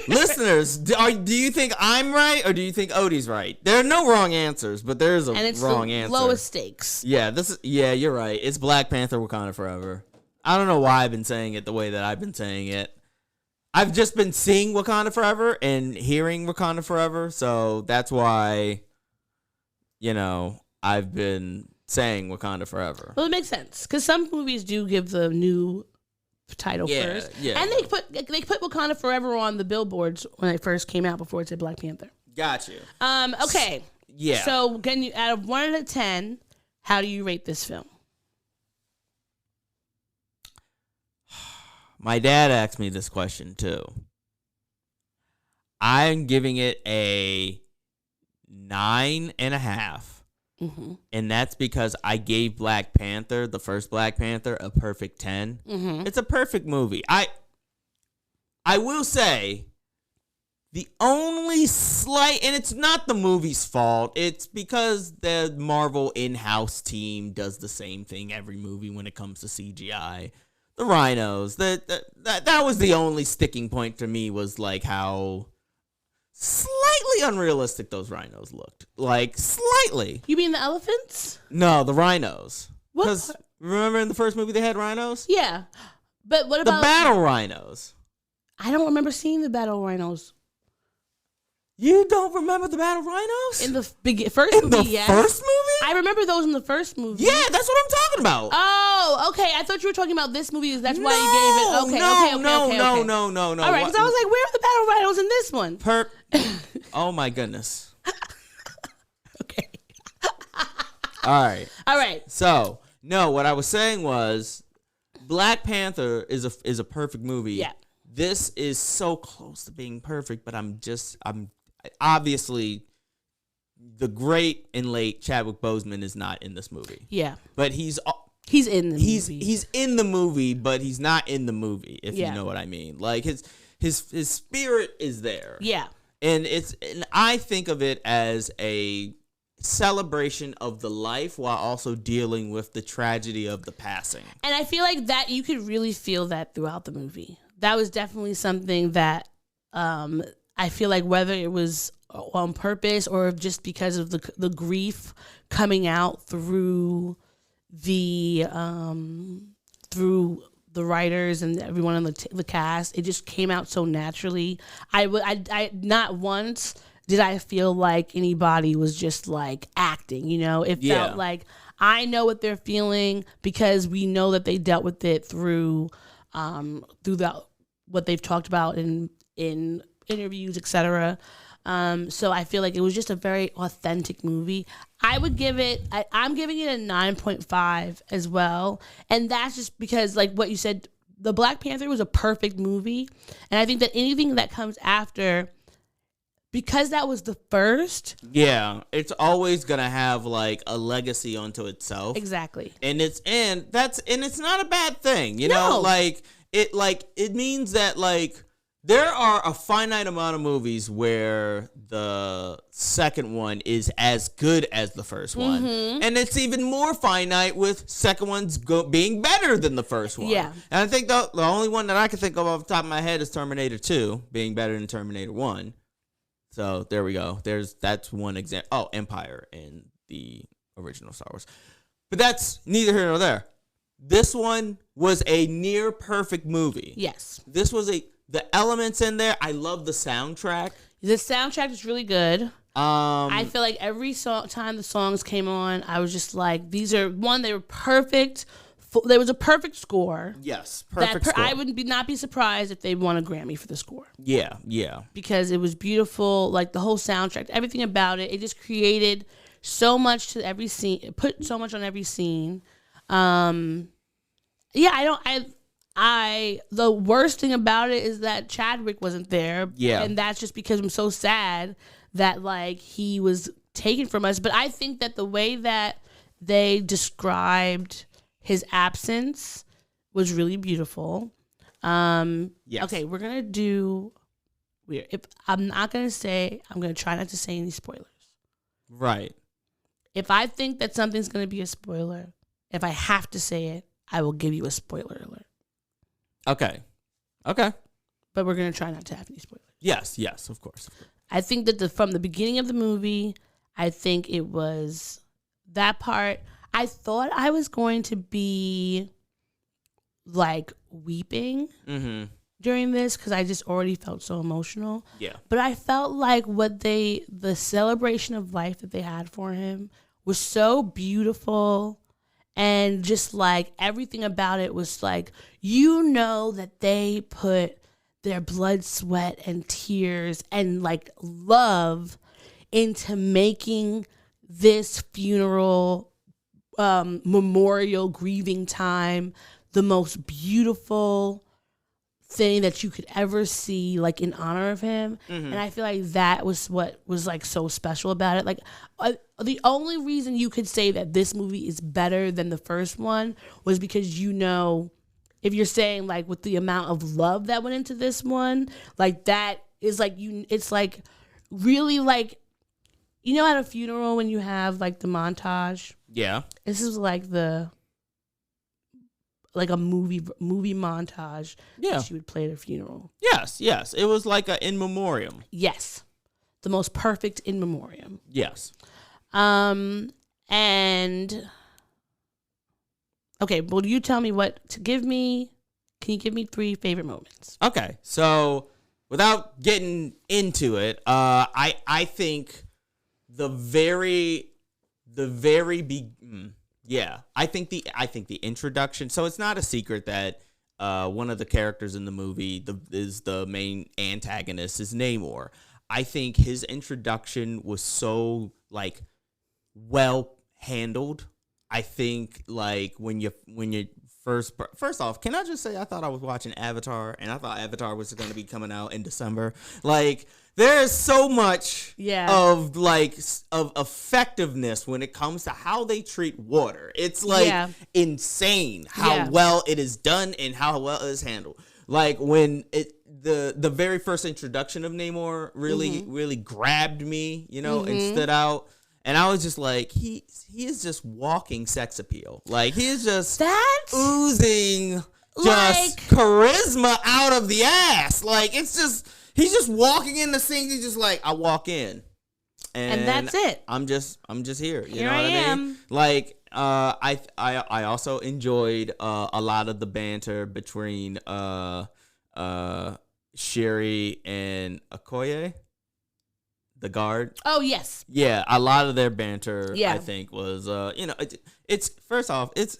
Listeners, do you think I'm right or do you think Odie's right? There are no wrong answers, but there is a and it's wrong the answer. lowest stakes. Yeah, you're right. It's Black Panther Wakanda Forever. I don't know why I've been saying it the way that I've been saying it. I've just been seeing Wakanda Forever and hearing Wakanda Forever, so that's why, I've been saying Wakanda Forever. Well, it makes sense because some movies do give the new title first. Yeah. And they put Wakanda Forever on the billboards when it first came out before it said Black Panther. Got you. Okay. Yeah. So, can you, out of 1 to 10, how do you rate this film? My dad asked me this question too. I'm giving it a 9.5. Mm-hmm. And that's because I gave Black Panther, the first Black Panther, a perfect 10. Mm-hmm. It's a perfect movie. I will say the only slight, and it's not the movie's fault, it's because the Marvel in-house team does the same thing every movie when it comes to CGI. The rhinos, that was the only sticking point to me, was like how slightly unrealistic those rhinos looked. Like, slightly. You mean the elephants? No, the rhinos. What? Because remember in the first movie they had rhinos? Yeah. But what The about... battle rhinos. I don't remember seeing the battle rhinos. You don't remember the battle rhinos? In the first in movie, the yes. first movie? I remember those in the first movie. Yeah, that's what I'm talking about. Oh, okay. I thought you were talking about this movie. That's why you gave it. Okay, okay. No. All right, because I was like, where are the battle rhinos in this one? Oh my goodness. Okay. All right. Right. So, no, what I was saying was Black Panther is a perfect movie. Yeah. This is so close to being perfect, but I'm obviously the great and late Chadwick Boseman is not in this movie. Yeah. But he's in the movie. He's in the movie, but he's not in the movie, if Yeah. you know what I mean. Like his spirit is there. Yeah. And I think of it as a celebration of the life while also dealing with the tragedy of the passing. And I feel like that you could really feel that throughout the movie. That was definitely something that I feel like whether it was on purpose or just because of the grief coming out through the writers and everyone on the cast, it just came out so naturally. I not once did I feel like anybody was just like acting, It felt like I know what they're feeling because we know that they dealt with it through what they've talked about in interviews, etc. So I feel like it was just a very authentic movie. I'm giving it a 9.5 as well. And that's just because, like what you said, the Black Panther was a perfect movie. And I think that anything that comes after, because that was the first. Yeah, it's always gonna have like a legacy onto itself. Exactly. And it's not a bad thing, No. It means that like there are a finite amount of movies where the second one is as good as the first one. Mm-hmm. And it's even more finite with second ones being better than the first one. Yeah. And I think the only one that I can think of off the top of my head is Terminator 2 being better than Terminator 1. So there we go. That's one example. Oh, Empire in the original Star Wars. But that's neither here nor there. This one was a near perfect movie. Yes. This was the elements in there. I love the soundtrack. The soundtrack is really good. I feel like every time the songs came on, I was just like, they were perfect. There was a perfect score. Yes, perfect score. I would not be surprised if they won a Grammy for the score. Yeah. Because it was beautiful, like the whole soundtrack, everything about it. It just created so much to every scene. It put so much on every scene. The worst thing about it is that Chadwick wasn't there. Yeah. And that's just because I'm so sad that like he was taken from us. But I think that the way that they described his absence was really beautiful. Yes. Okay, we're gonna do weird. If I'm not gonna say, I'm gonna try not to say any spoilers. Right. If I think that something's gonna be a spoiler, if I have to say it, I will give you a spoiler alert. Okay. but we're gonna try not to have any spoilers. Yes, of course. I think that from the beginning of the movie, I think it was that part. I thought I was going to be like weeping during this because I just already felt so emotional. Yeah. But I felt like the celebration of life that they had for him was so beautiful. And just like everything about it was like, that they put their blood, sweat, and tears and like love into making this funeral, memorial, grieving time the most beautiful thing that you could ever see, like in honor of him. And I feel like that was what was like so special about it. Like the only reason you could say that this movie is better than the first one was because if you're saying like with the amount of love that went into this one, like that is like it's like really like, at a funeral when you have like the montage. Yeah. This is like a movie montage that you would play at a funeral. Yes. It was like a in memoriam. Yes. The most perfect in memoriam. Yes. And okay, well, you tell me can you give me 3 favorite moments? Okay. So without getting into it, I think I think the introduction. So it's not a secret that one of the characters in the movie is the main antagonist is Namor. I think his introduction was so like well handled. I think like when you first off, can I just say I thought I was watching Avatar and I thought Avatar was going to be coming out in December. Like there is so much of effectiveness when it comes to how they treat water. It's like insane how well it is done and how well it is handled. Like when the very first introduction of Namor really grabbed me, and stood out. And I was just like, he is just walking sex appeal. Like he is just oozing just charisma out of the ass. Like it's just he's just walking in the scene. He's just like, I walk in, and that's it. I'm just here. You Here know what I am. mean? Like I also enjoyed a lot of the banter between Shuri and Okoye, the guard. Oh yes. Yeah, a lot of their banter I think was it's first off, it's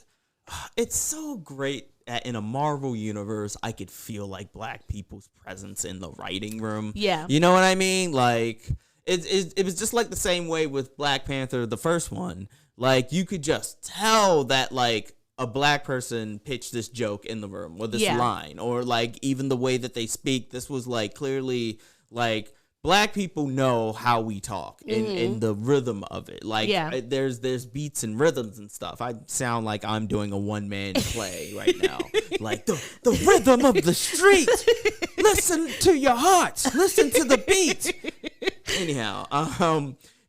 so great that in a Marvel universe I could feel like black people's presence in the writing room. Yeah. You know what I mean? Like it was just like the same way with Black Panther, the first one. Like you could just tell that like a black person pitched this joke in the room or this line, or like even the way that they speak. This was like clearly like black people know how we talk in the rhythm of it. Like there's beats and rhythms and stuff. I sound like I'm doing a one-man play right now. Like the rhythm of the street. Listen to your hearts. Listen to the beat. Anyhow,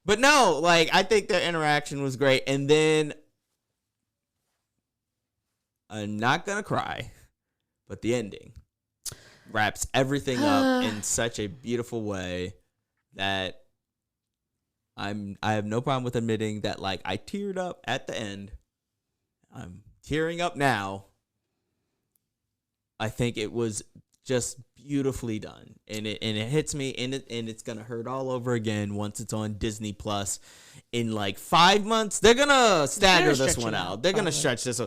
but no, like I think their interaction was great. And then I'm not gonna cry, but the ending wraps everything up in such a beautiful way that I have no problem with admitting that like I teared up at the end. I'm tearing up now. I think it was just beautifully done, and it hits me, and it's gonna hurt all over again once it's on Disney Plus in like 5 months. They're gonna stagger this one out. They're gonna stretch this.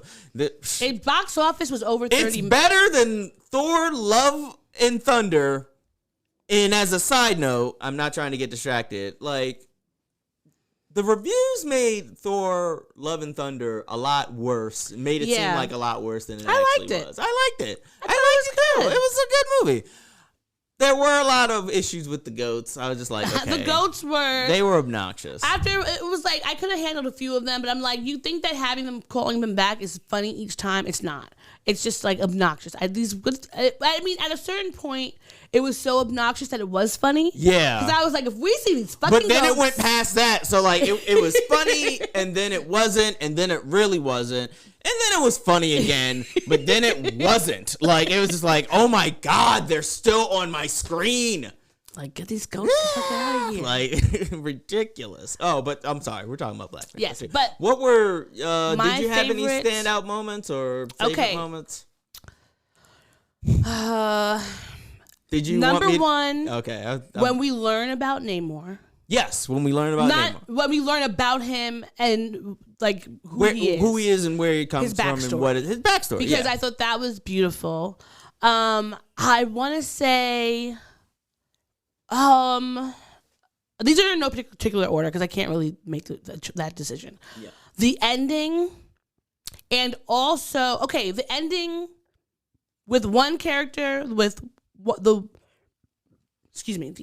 A box office was over 30. It's better than Thor: Love and Thunder. And as a side note, I'm not trying to get distracted. Like the reviews made Thor: Love and Thunder a lot worse. Made it seem like a lot worse than it actually was. I liked it. I liked it too. It was a good movie. There were a lot of issues with the goats. I was just like, okay. The goats they were obnoxious. After it was like I could have handled a few of them, but I'm like, you think that calling them back is funny each time? It's not. it's just like obnoxious. I mean, at a certain point, it was so obnoxious that it was funny. Yeah. Because I was like, if we see these fucking But then goats, it went past that. So, like, it was funny, and then it wasn't, and then it really wasn't. And then it was funny again, but then it wasn't. Like, it was just like, oh my God, they're still on my screen. like, get these goats the fuck out of here. Like, ridiculous. Oh, but I'm sorry. We're talking about Black Panther. Yes, but what were, did my you have any favorites- standout moments or favorite moments? Did you number want me to- one, Okay. when we learn about Namor. Yes, when we learn about Not Namor. when we learn about him and like who he is and where he comes His from backstory. and what his backstory. Because yeah. I thought that was beautiful. I want to say, these are in no particular order because I can't really make that decision. Yeah. The ending, and also the ending with one character the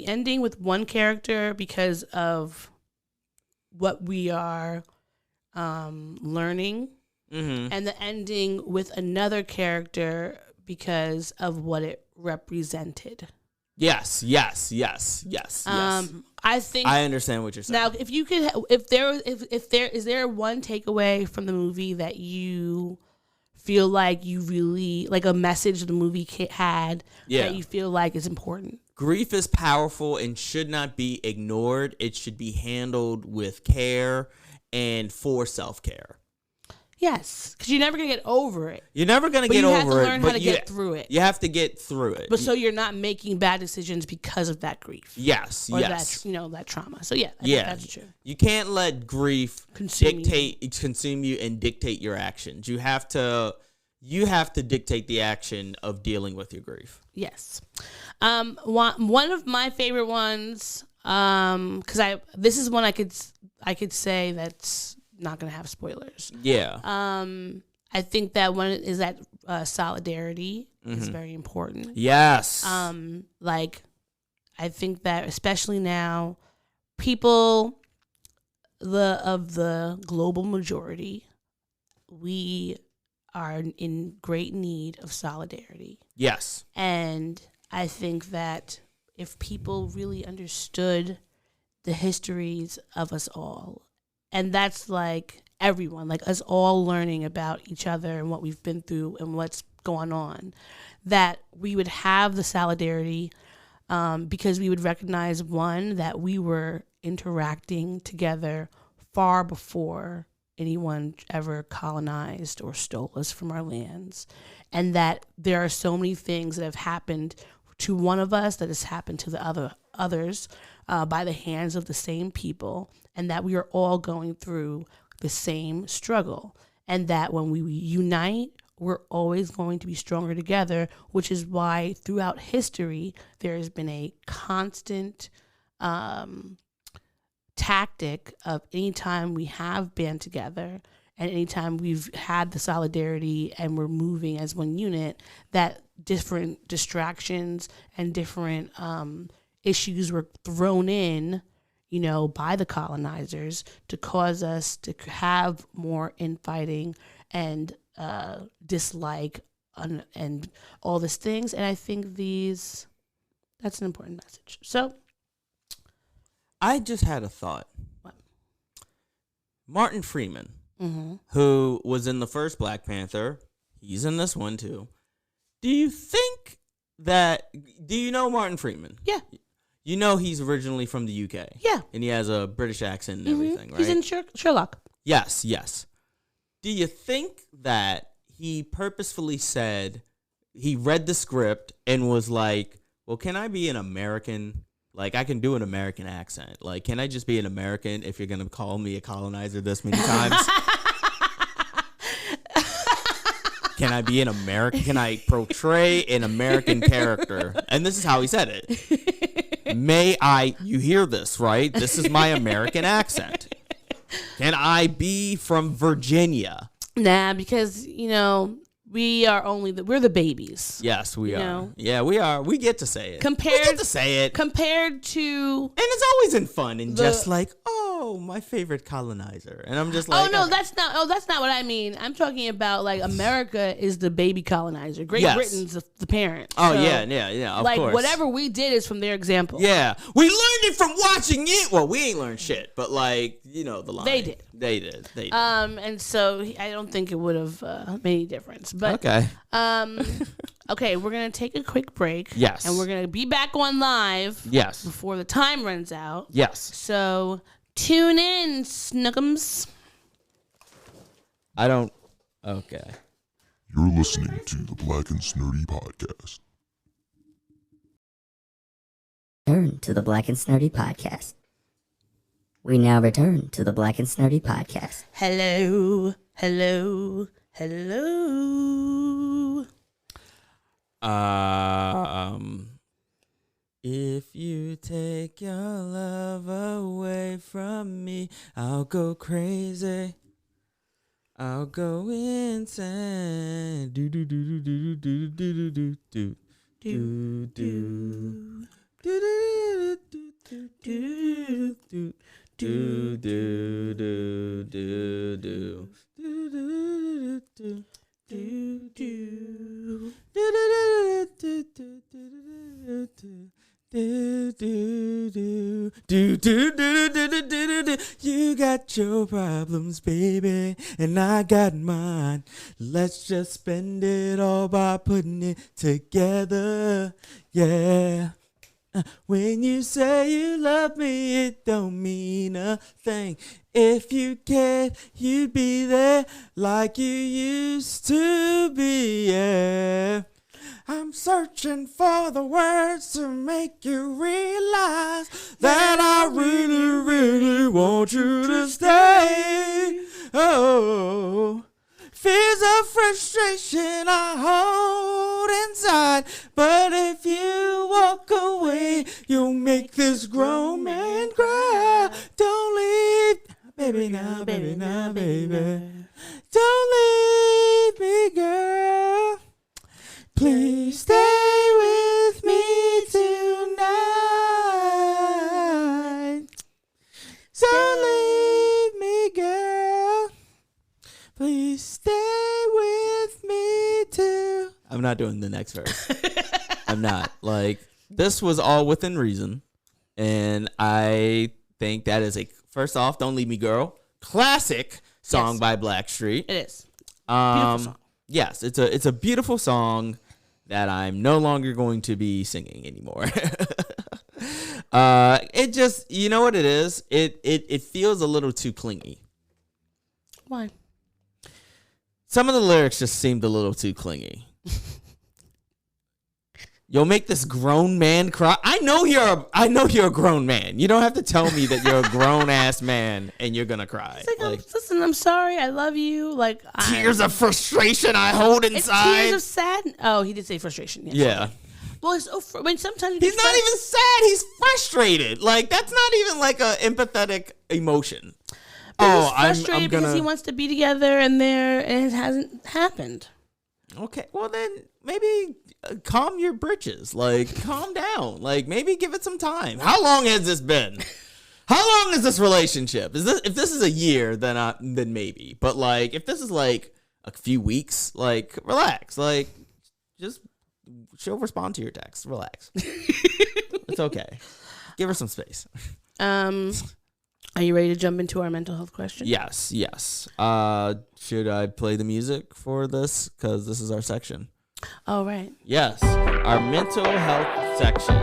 ending with one character because of what we are learning, and the ending with another character because of what it represented. Yes. I think I understand what you're saying. now, if there is one takeaway from the movie that you feel like you really like a message the movie had that you feel like is important. Grief is powerful and should not be ignored. It should be handled with care and for self-care. Yes, because you're never gonna get over it. You're never going to get you over it. have to learn how but to get through it. You have to get through it. But so you're not making bad decisions because of that grief. Yes, or yes. that trauma. So I think that's true. You can't let grief consume you and dictate your actions. You have to dictate the action of dealing with your grief. Yes. One of my favorite ones, because this is one I could say that's not gonna have spoilers. Yeah. I think that one is that solidarity is very important. Yes. Like, I think that especially now, people of the global majority, we are in great need of solidarity. Yes. And I think that if people really understood the histories of us all, and that's like everyone, like us all learning about each other and what we've been through and what's going on, that we would have the solidarity because we would recognize, one, that we were interacting together far before anyone ever colonized or stole us from our lands, and that there are so many things that have happened to one of us that has happened to the others by the hands of the same people, and that we are all going through the same struggle, and that when we unite, we're always going to be stronger together, which is why throughout history there has been a constant tactic of anytime we have been together and anytime we've had the solidarity and we're moving as one unit, that different distractions and different issues were thrown in, by the colonizers to cause us to have more infighting and dislike and all these things. And I think that's an important message. So I just had a thought. What? Martin Freeman, who was in the first Black Panther, he's in this one too. Do you know Martin Freeman? Yeah. You know he's originally from the UK. Yeah. And he has a British accent and everything, right? He's in Sherlock. Yes. Do you think that he purposefully he read the script and was like, well, can I be an American? Like, I can do an American accent. Like, can I just be an American if you're going to call me a colonizer this many times? Can I be an American? Can I portray an American character? And this is how he said it. You hear this, right? This is my American accent. Can I be from Virginia? Nah, because, we're the babies. Yes, we are. know? Yeah, we are. We get to say it. We Compared get to say it. compared to And it's always in fun and just like, oh, my favorite colonizer. And I'm just like, oh no, okay. that's not what I mean. I'm talking about like America is the baby colonizer. Great Yes. Britain's the parent. Oh, So, yeah, of like course. whatever we did is from their example. Yeah, we learned it from watching it. Well, we ain't learned shit, but like, the line. They did. They did. And so I don't think it would have made any difference. But Okay. okay, we're gonna take a quick break. Yes. And we're gonna be back on live. Yes. Before the time runs out. Yes. So tune in, Snookums. I don't. Okay. You're listening to the Black and Snerdy podcast. Return to the Black and Snerdy podcast. We now return to the Black and Snerdy podcast. Hello. If you take your love away from me, I'll go crazy. I'll go insane. Do do do do do do do do do do do do do do do. Do do do do do do do do. You got your problems, baby, and I got mine. Let's just spend it all by putting it together. Yeah. When you say you love me, it don't mean a thing. If you cared, you'd be there like you used to be, yeah. I'm searching for the words to make you realize that I really, really want you to stay. Oh, fears of frustration I hold inside, but if you walk away, you'll make this grown man cry. Don't leave, baby now, baby now, baby. Don't leave me, girl. Please stay with me tonight. Don't leave me, girl. Please stay with me too. I'm not doing the next verse. I'm not. Like, this was all within reason. And I think that is first off, Don't Leave Me Girl, classic song by Blackstreet. It is. Beautiful song. Yes, it's a beautiful song that I'm no longer going to be singing anymore. It just, you know what it is? It feels a little too clingy. Why? Some of the lyrics just seemed a little too clingy. You'll make this grown man cry. I know you're a grown man. You don't have to tell me that you're a grown ass man and you're gonna cry. Like, listen, I'm sorry. I love you. Like tears of frustration I hold it's inside. tears of sadness. Oh, he did say frustration. Yes. Yeah. Well, it's when sometimes He's not even sad. He's frustrated. Like, that's not even like a empathetic emotion. He's frustrated because he wants to be together and it hasn't happened. Okay, well then maybe calm your britches. Like, calm down. Like, maybe give it some time. How long has this been? How long is this relationship? If this is a year, then maybe. But like, if this is like a few weeks, like, relax. Like, just she'll respond to your text. Relax. It's okay. Give her some space. Are you ready to jump into our mental health question? Yes. Should I play the music for this? Because this is our section. Oh, right. Yes. Our mental health section,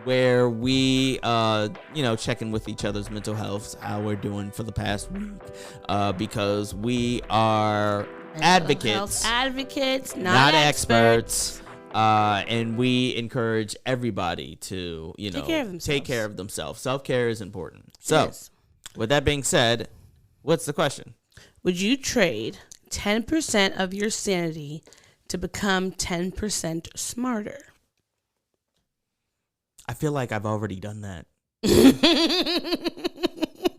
where we, check in with each other's mental health, how we're doing for the past week, because we are advocates, not experts. And we encourage everybody to, take care of themselves. Self-care is important. So, with that being said, what's the question? Would you trade 10% of your sanity to become 10% smarter? I feel like I've already done that.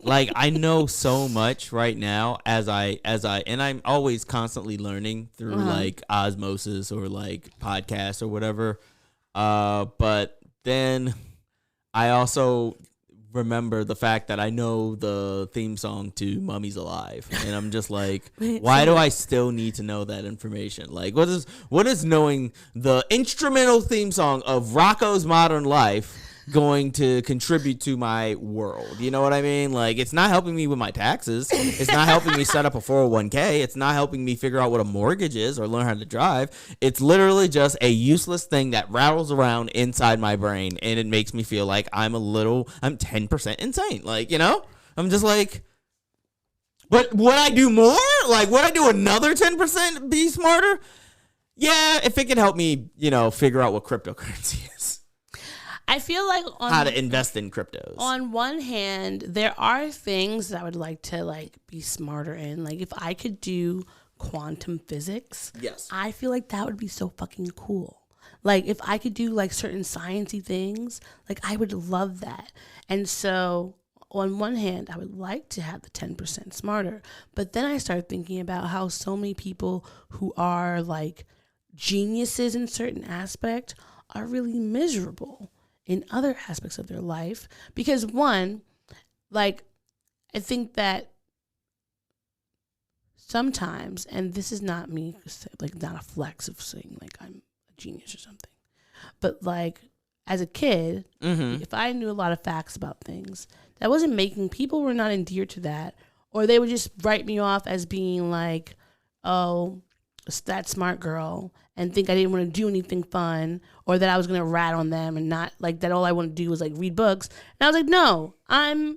Like I know so much right now and I'm always constantly learning through like osmosis or like podcasts or whatever. But then I also remember the fact that I know the theme song to Mummy's Alive, and I'm just like, why do I still need to know that information? Like, what is knowing the instrumental theme song of Rocco's Modern Life going to contribute to my world? You know what I mean? Like, it's not helping me with my taxes. It's not helping me set up a 401k. It's not helping me figure out what a mortgage is or learn how to drive. It's literally just a useless thing that rattles around inside my brain, and it makes me feel like I'm 10% insane. Like, you know? I'm just like, but would I do more? Like, would I do another 10% be smarter? Yeah, if it could help me, figure out what cryptocurrency is. I feel like how to invest in cryptos. On one hand, there are things that I would like to be smarter in. Like if I could do quantum physics, yes, I feel like that would be so fucking cool. Like if I could do certain sciencey things, I would love that. And so on one hand, I would like to have the 10% smarter, but then I started thinking about how so many people who are geniuses in certain aspect are really miserable in other aspects of their life. Because one, I think that sometimes, and this is not me, not a flex of saying I'm a genius or something, but as a kid, if I knew a lot of facts about things, that wasn't making, people were not endeared to that, or they would just write me off as being oh, that smart girl, and think I didn't want to do anything fun, or that I was going to rat on them and not that all I want to do was read books. And I was no, I'm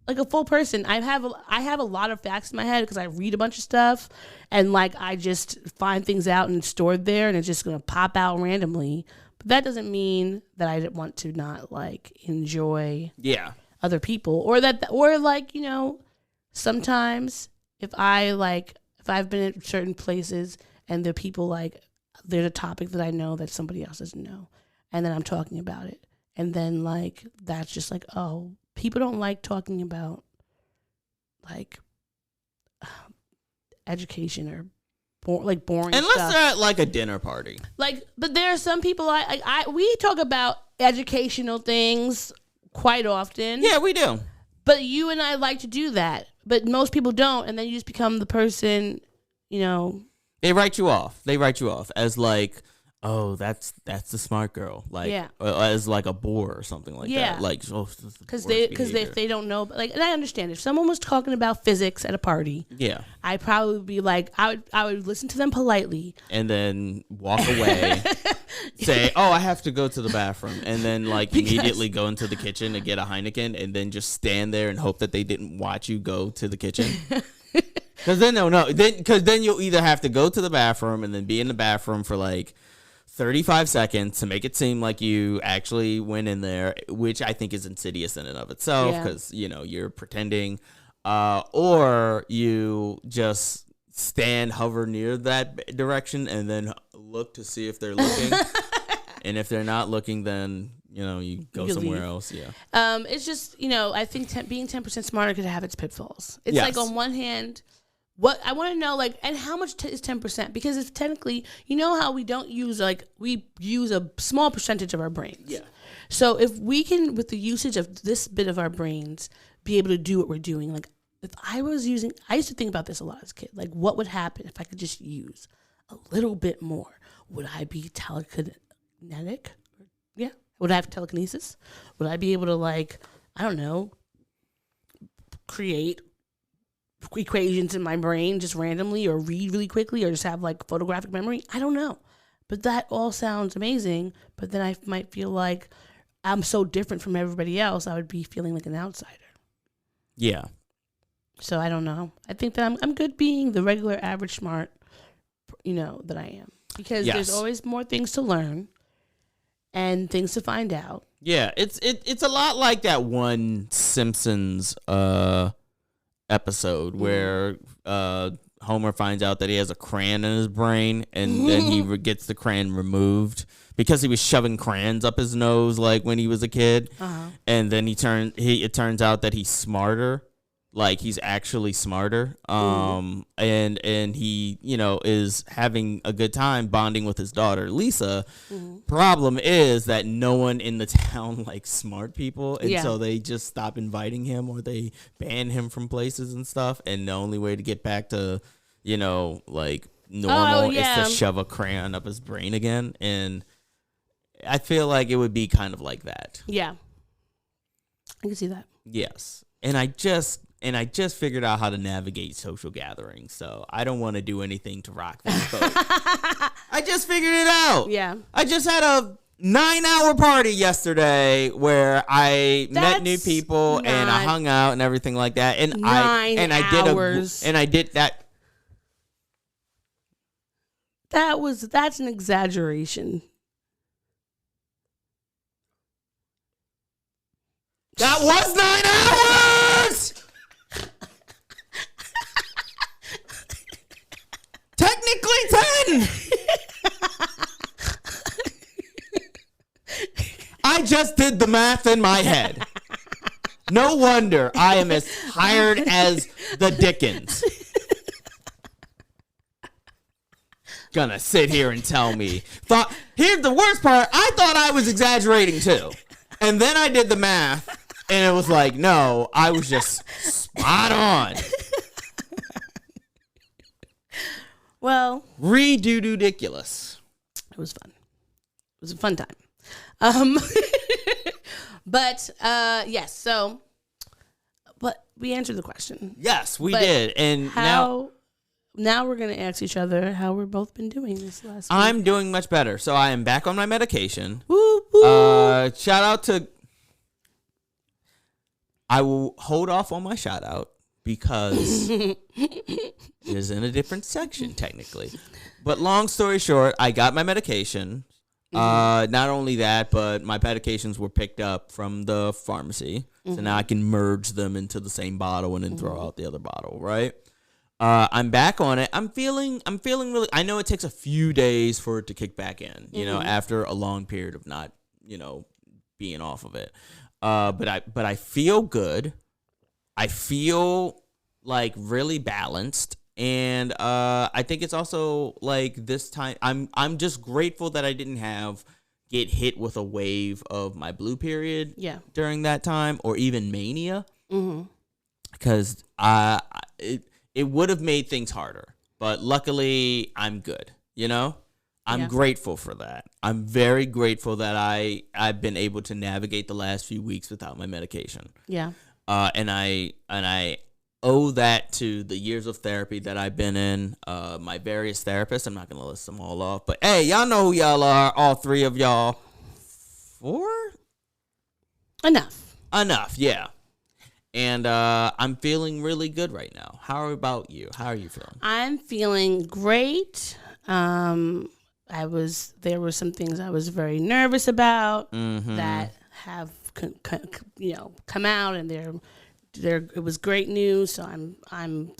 a full person. I have a lot of facts in my head because I read a bunch of stuff, and I just find things out and it's stored there, and it's just going to pop out randomly. But that doesn't mean that I want to not enjoy other people, or sometimes if I've been at certain places and the people there's a topic that I know that somebody else doesn't know, and then I'm talking about it, and then that's just oh, people don't like talking about education or boring unless stuff. they're at a dinner party. But there are some people we talk about educational things quite often. Yeah, we do. But you and I like to do that, but most people don't, and then you just become the person, They write you off. They write you off as oh, that's the smart girl. As a bore or something that. Because if they don't know, and I understand if someone was talking about physics at a party, I'd probably be I would listen to them politely and then walk away, say, oh, I have to go to the bathroom, and then immediately go into the kitchen to get a Heineken, and then just stand there and hope that they didn't watch you go to the kitchen. Because then they'll know. Because then you'll either have to go to the bathroom and then be in the bathroom for 35 seconds to make it seem like you actually went in there, which I think is insidious in and of itself because, you're pretending. Or you just hover near that direction and then look to see if they're looking. And if they're not looking, then, you go somewhere else. Yeah. It's just, I think being 10% smarter could have its pitfalls. It's on one hand, what I want to know, and how much is 10%? Because it's technically, how we don't use, we use a small percentage of our brains. Yeah. So if we can, with the usage of this bit of our brains, be able to do what we're doing, if I used to think about this a lot as a kid, what would happen if I could just use a little bit more? Would I be telekinetic? Yeah. Would I have telekinesis? Would I be able to, I don't know, create equations in my brain just randomly, or read really quickly, or just have photographic memory? I don't know. But that all sounds amazing. But then I might feel like I'm so different from everybody else, I would be feeling like an outsider. Yeah. So I don't know. I think that I'm good being the regular average smart, that I am. Because there's always more things to learn and things to find out. Yeah, it's a lot like that one Simpsons episode where Homer finds out that he has a crayon in his brain, and then he gets the crayon removed because he was shoving crayons up his nose when he was a kid. And then it turns out that he's smarter Like he's actually smarter. And he, is having a good time bonding with his daughter, Lisa. Problem is that no one in the town likes smart people. And so they just stop inviting him or they ban him from places and stuff. And the only way to get back to, like normal is to shove a crayon up his brain again. And I feel like it would be kind of like that. Yeah. I can see that. Yes. And I just figured out how to navigate social gatherings, so I don't want to do anything to rock this boat. I just figured it out. Yeah. I just had a 9-hour party yesterday where I met new people and I hung out and everything like that. And I did that. That's an exaggeration. That was 9 hours. Technically 10. I just did the math in my head. No wonder I am as tired as the Dickens. Gonna sit here and tell me. Here's the worst part. I thought I was exaggerating too. And then I did the math, and it was like, no, I was just spot on. Well, ridiculous. It was fun. It was a fun time. But yes, so, but we answered the question. Yes, we did. And now we're going to ask each other how we've both been doing this last week. I'm doing much better. So I am back on my medication. Woo, woo. Shout out to, I will hold off on my shout out because it is in a different section technically. But long story short, I got my medication. Not only that, but my medications were picked up from the pharmacy. So now I can merge them into the same bottle and then throw out the other bottle, right? I'm back on it. I'm feeling really, I know it takes a few days for it to kick back in, after a long period of not, being off of it. But I feel good. I feel like really balanced. And I think it's also like this time I'm just grateful that I didn't get hit with a wave of my blue period during that time or even mania. Because it would have made things harder. But luckily I'm good, I'm grateful for that. I'm very grateful that I've been able to navigate the last few weeks without my medication. Yeah. And I owe that to the years of therapy that I've been in, my various therapists. I'm not going to list them all off, but hey, y'all know who y'all are, all three of y'all. 4? Enough, yeah. And I'm feeling really good right now. How about you? How are you feeling? I'm feeling great. There were some things I was very nervous about that have come out, and it was great news. So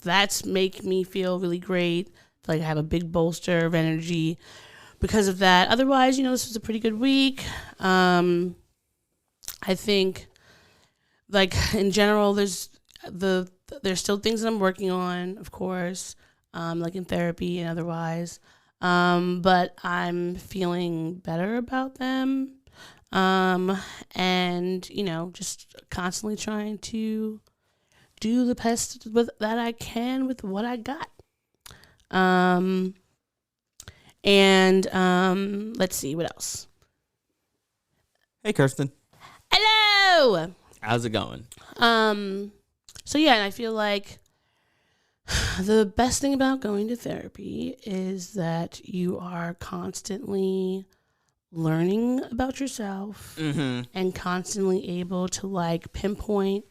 that's make me feel really great. I feel like I have a big bolster of energy because of that. Otherwise, this was a pretty good week. I think, like, in general, there's still things that I'm working on, of course, like in therapy and otherwise. But I'm feeling better about them. And, just constantly trying to do the best that I can with what I got. And let's see, what else? Hey, Kirsten. Hello! How's it going? So yeah, and I feel like the best thing about going to therapy is that you are constantly learning about yourself and constantly able to like pinpoint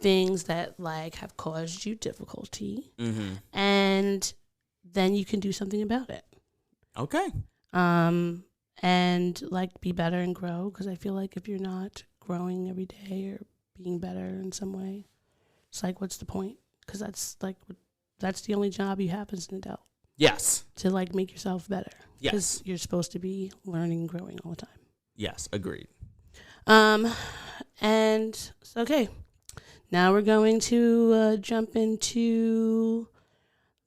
things that like have caused you difficulty, and then you can do something about it. Okay. And like be better and grow, because I feel like if you're not growing every day or being better in some way, it's like, what's the point? Because that's the only job you have as an adult. Yes. To like make yourself better. Yes. Because you're supposed to be learning and growing all the time. Yes, agreed. And so, okay. Now we're going to jump into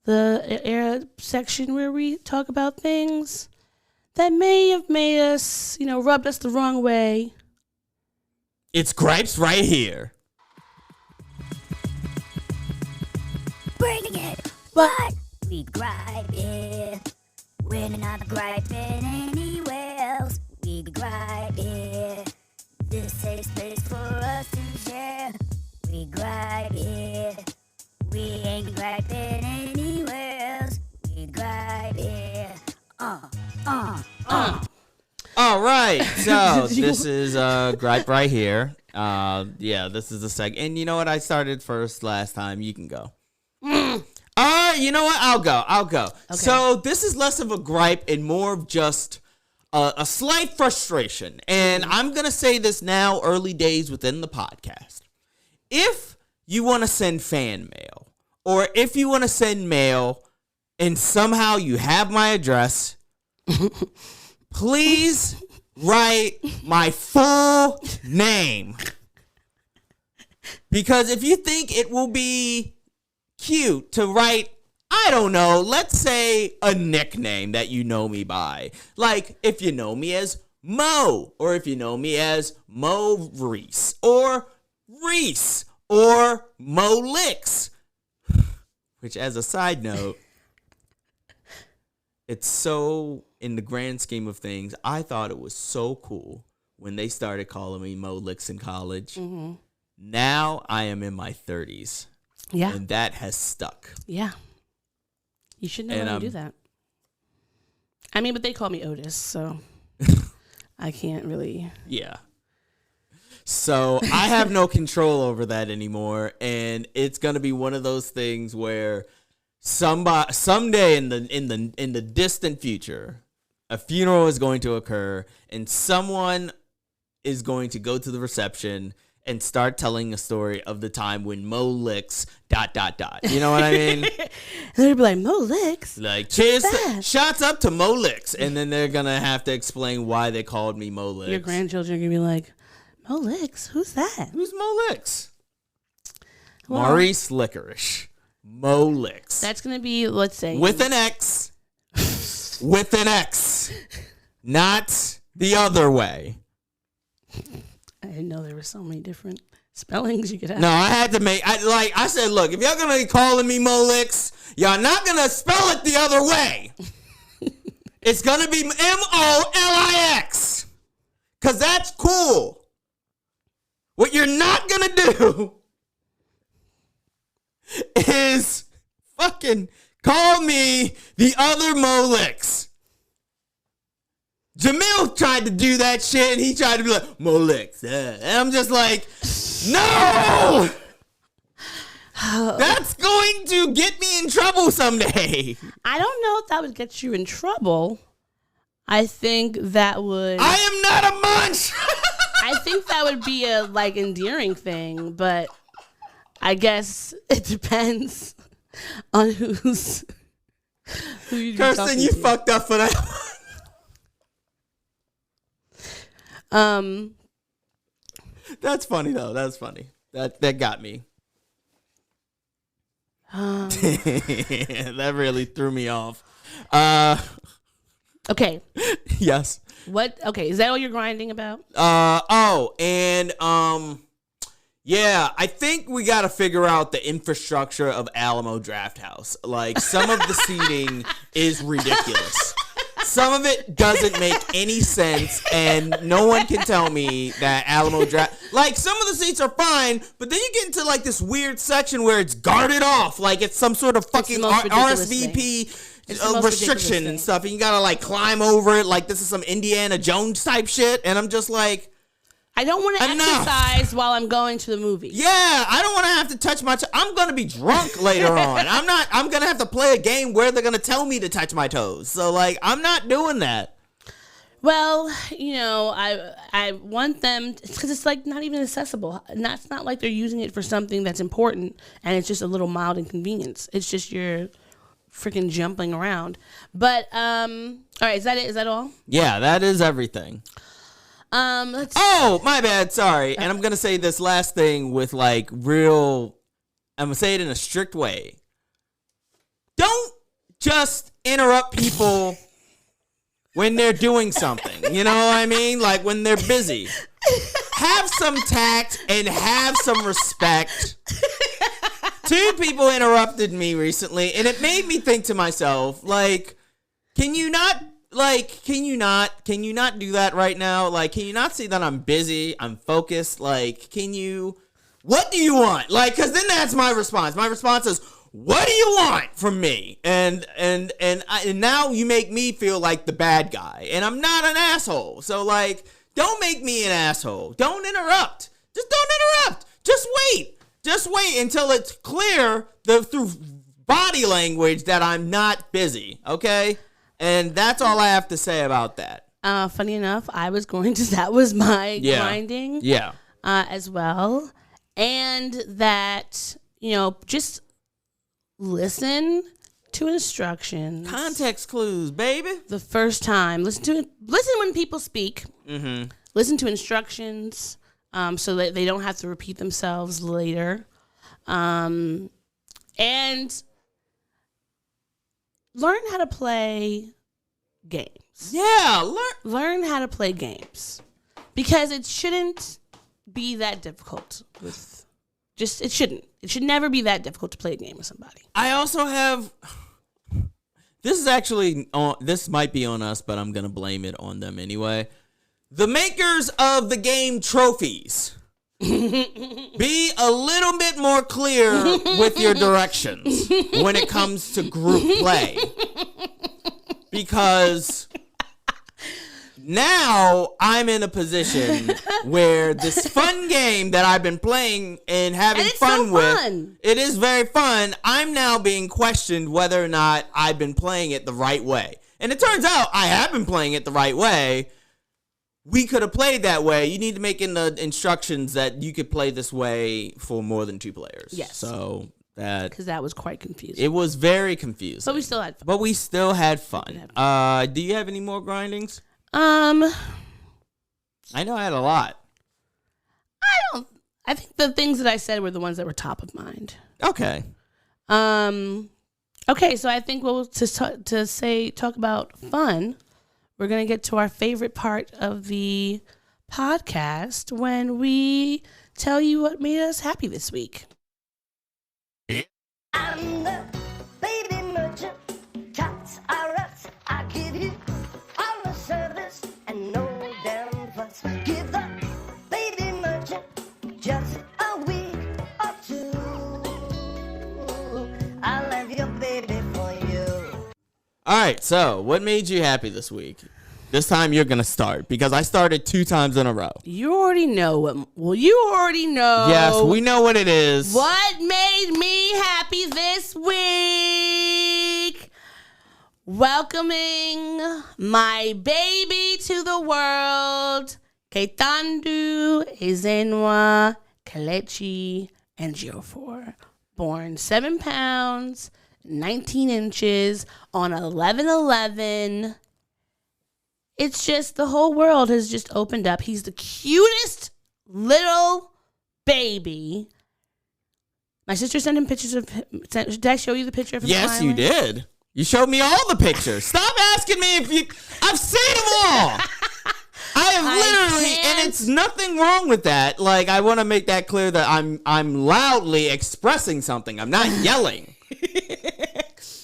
the era section where we talk about things that may have made us, rubbed us the wrong way. It's gripes right here. Bringing it. What? We gripe it. We're not griping anywhere else. We gripe it. This safe space for us to share. We gripe it. We ain't griping anywhere else. We gripe it. All right, so this is gripe right here. This is the second. And you know what? I started first last time. You can go. You know what? I'll go. Okay. So this is less of a gripe and more of just a slight frustration. And I'm going to say this now, early days within the podcast. If you want to send fan mail, or if you want to send mail and somehow you have my address, please write my full name. Because if you think it will be cute to write, I don't know, let's say a nickname that you know me by. Like if you know me as Mo, or if you know me as Mo Reese, or Reese, or Mo Licks. Which, as a side note, it's so, in the grand scheme of things, I thought it was so cool when they started calling me Mo Licks in college. Mm-hmm. Now I am in my 30s. Yeah. And that has stuck. Yeah. You should know how to do that. I mean, but they call me Otis, so I can't really. Yeah. So I have no control over that anymore, and it's gonna be one of those things where someday in the distant future, a funeral is going to occur, and someone is going to go to the reception and start telling a story of the time when Mo Licks ... You know what I mean? And they'll be like, Mo Licks? Like, cheers, shots up to Mo Licks. And then they're going to have to explain why they called me Mo Licks. Your grandchildren are going to be like, Mo Licks? Who's that? Who's Mo Licks? Well, Maurice Licorish. Mo Licks. That's going to be, let's say. With an X. With an X. Not the other way. I didn't know there were so many different spellings you could have. No, I had to I said, look, if y'all gonna be calling me Mo Licks, y'all not gonna spell it the other way. It's gonna be Molix. Cause that's cool. What you're not gonna do is fucking call me the other Mo Licks. Jamil tried to do that shit, and he tried to be like, Mo Licks. And I'm just like, no! That's going to get me in trouble someday. I don't know if that would get you in trouble. I think that would... I am not a munch! I think that would be a, endearing thing, but I guess it depends on who you'd be Kirsten, talking you to. fucked up for that. That's funny though. That's funny. That got me. That really threw me off. Okay. Yes. What? Okay. Is that all you're grinding about? Yeah, I think we got to figure out the infrastructure of Alamo Draft House. Like, some of the seating is ridiculous. Some of it doesn't make any sense, and no one can tell me that Alamo Draft... Like, some of the seats are fine, but then you get into, this weird section where it's guarded off. Like, it's some sort of fucking RSVP restriction and stuff, and you gotta, climb over it like this is some Indiana Jones type shit, and I'm just like... I don't want to exercise while I'm going to the movie. Yeah, I don't want to have to touch my... I'm going to be drunk later on. I'm going to have to play a game where they're going to tell me to touch my toes. So, I'm not doing that. Well, I want them... Because it's, not even accessible. It's not like they're using it for something that's important, and it's just a little mild inconvenience. It's just you're freaking jumping around. But, all right, is that it? Is that all? Yeah, that is everything. Let's Oh, my bad. Sorry. And I'm going to say this last thing with like real, I'm going to say it in a strict way. Don't just interrupt people when they're doing something. You know what I mean? Like when they're busy. Have some tact and have some respect. 2 people interrupted me recently, and it made me think to myself, like, can you not do that right now? Like, can you not see that I'm busy? I'm focused. Like, what do you want? Like, cause then that's my response. My response is, what do you want from me? And now you make me feel like the bad guy, and I'm not an asshole. So like, don't make me an asshole. Don't interrupt. Just don't interrupt. Just wait. Just wait until it's clear through body language that I'm not busy. Okay. And that's all I have to say about that. Funny enough, that was my grinding. Yeah. As well. And that, just listen to instructions. Context clues, baby. The first time. Listen when people speak. Mm-hmm. Listen to instructions so that they don't have to repeat themselves later. And learn how to play games. Yeah, learn how to play games, because it shouldn't be that difficult. It shouldn't. It should never be that difficult to play a game with somebody. I also have. This is actually this might be on us, but I'm gonna blame it on them anyway. The makers of the game Trophies. Be a little bit more clear with your directions when it comes to group play. Because now I'm in a position where this fun game that I've been playing and having fun with, it is very fun. I'm now being questioned whether or not I've been playing it the right way. And it turns out I have been playing it the right way. We could have played that way. You need to make in the instructions that you could play this way for more than 2 players. Yes. So because that was quite confusing. It was very confusing. But we still had fun. Do you have any more grindings? I know I had a lot. I think the things that I said were the ones that were top of mind. Okay. Okay, so I think talk about fun. We're going to get to our favorite part of the podcast when we tell you what made us happy this week. I'm the baby merchant. Tots are us. I give you all the service and no damn fuss. Give the baby merchant just a week or 2. I'll have your baby for you. All right, so what made you happy this week? This time you're going to start because I started 2 times in a row. You already know you already know. Yes, we know what it is. What made me happy this week? Welcoming my baby to the world, Ketandu Ezenwa Kelechi and Geofor, born 7 pounds, 19 inches on 11/11. It's just the whole world has just opened up. He's the cutest little baby. My sister sent him pictures of him. Did I show you the picture of him? Yes, smiling? you did. You showed me all the pictures. Stop asking me if you. I've seen them all. I have literally, and it's nothing wrong with that. Like, I want to make that clear that I'm loudly expressing something. I'm not yelling.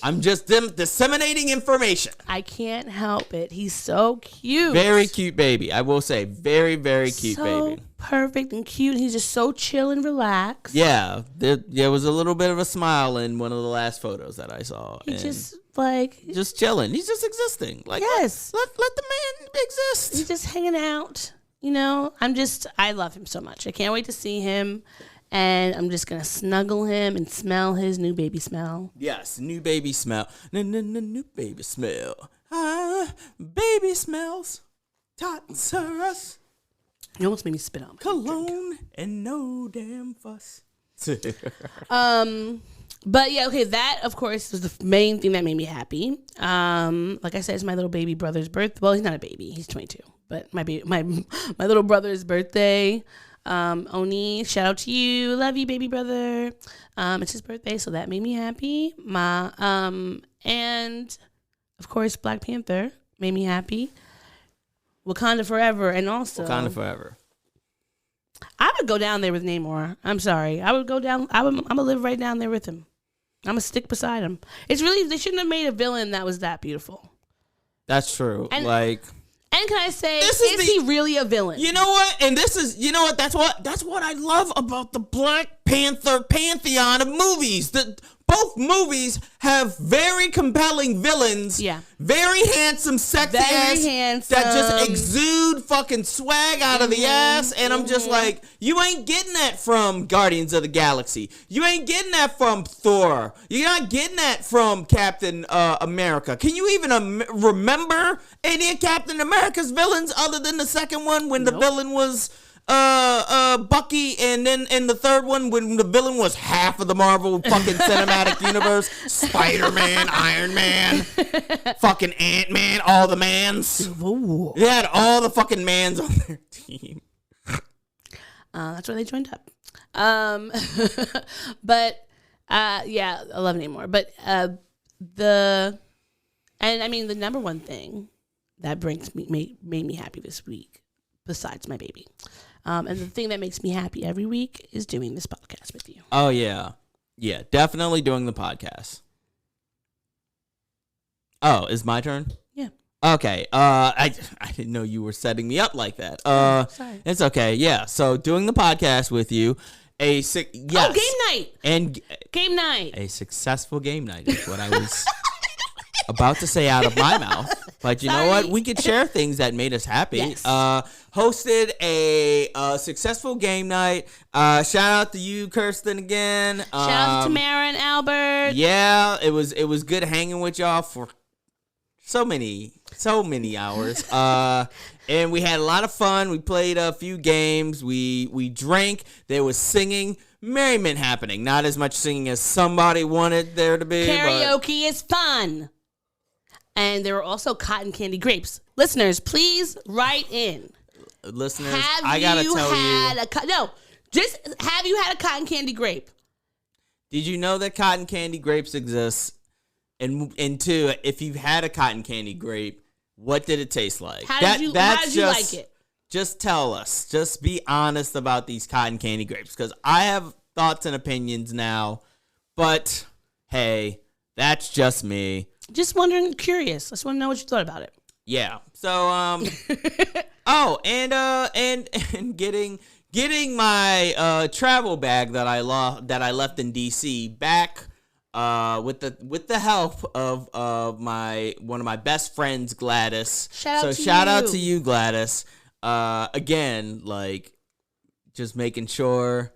I'm just disseminating information. I can't help it. He's so cute. Very cute baby. I will say, very, very cute baby. Perfect and cute. He's just so chill and relaxed. Yeah, there was a little bit of a smile in one of the last photos that I saw. He's just chilling. He's just existing. Like, yes, let the man exist. He's just hanging out. I love him so much. I can't wait to see him. And I'm just going to snuggle him and smell his new baby smell. Yes, new baby smell. New baby smell. Baby smells. Tots are us. You almost made me spit on my cologne and no damn fuss. But yeah, okay, that of course was the main thing that made me happy. Like I said, it's my little baby brother's birth. Well, he's not a baby. He's 22. but my little brother's birthday. Oni, shout out to you. Love you, baby brother. It's his birthday, so that made me happy. And of course, Black Panther made me happy. Wakanda Forever, and also Wakanda Forever. I would go down there with Namor. I'm sorry. I'm gonna live right down there with him. I'm gonna stick beside him. It's really, they shouldn't have made a villain that was that beautiful. That's true. And can I say, is he really a villain? You know what? And that's what I love about the Black Panther pantheon of movies. Both movies have very compelling villains. Yeah. Very handsome, sexy ass that just exude fucking swag out of the ass. And I'm just like, you ain't getting that from Guardians of the Galaxy. You ain't getting that from Thor. You're not getting that from Captain America. Can you even remember any of Captain America's villains other than the second one when the villain was Bucky, and then in the third one when the villain was half of the Marvel fucking cinematic universe? Spider-Man, Iron Man, fucking Ant-Man, all the mans. Ooh. They had all the fucking mans on their team. That's why they joined up. But yeah, I love Namor. But the number one thing that made me happy this week, besides my baby, and the thing that makes me happy every week is doing this podcast with you. Oh yeah, definitely doing the podcast. Oh, is my turn? Yeah. Okay. I didn't know you were setting me up like that. Sorry. It's okay. Yeah. So doing the podcast with you, yes. Oh, game night. And game night. A successful game night is what I was about to say out of my mouth. But you know what? We could share things that made us happy. Yes. Hosted a successful game night. Shout out to you, Kirsten, again. Shout out to Tamara and Albert. Yeah, it was good hanging with y'all for so many hours. And we had a lot of fun. We played a few games. We drank. There was singing. Merriment happening. Not as much singing as somebody wanted there to be. Karaoke is fun. And there were also cotton candy grapes. Listeners, please write in. Listeners, I gotta tell you. Have you had a cotton candy grape? Did you know that cotton candy grapes exist? And two, if you've had a cotton candy grape, what did it taste like? How did you like it? Just tell us. Just be honest about these cotton candy grapes, because I have thoughts and opinions now. But hey, that's just me. Just wondering, curious. I just want to know what you thought about it. Yeah. So and getting my travel bag that I left in DC back with the help of one of my best friends, Gladys. Shout out to you, Gladys. Again, like, just making sure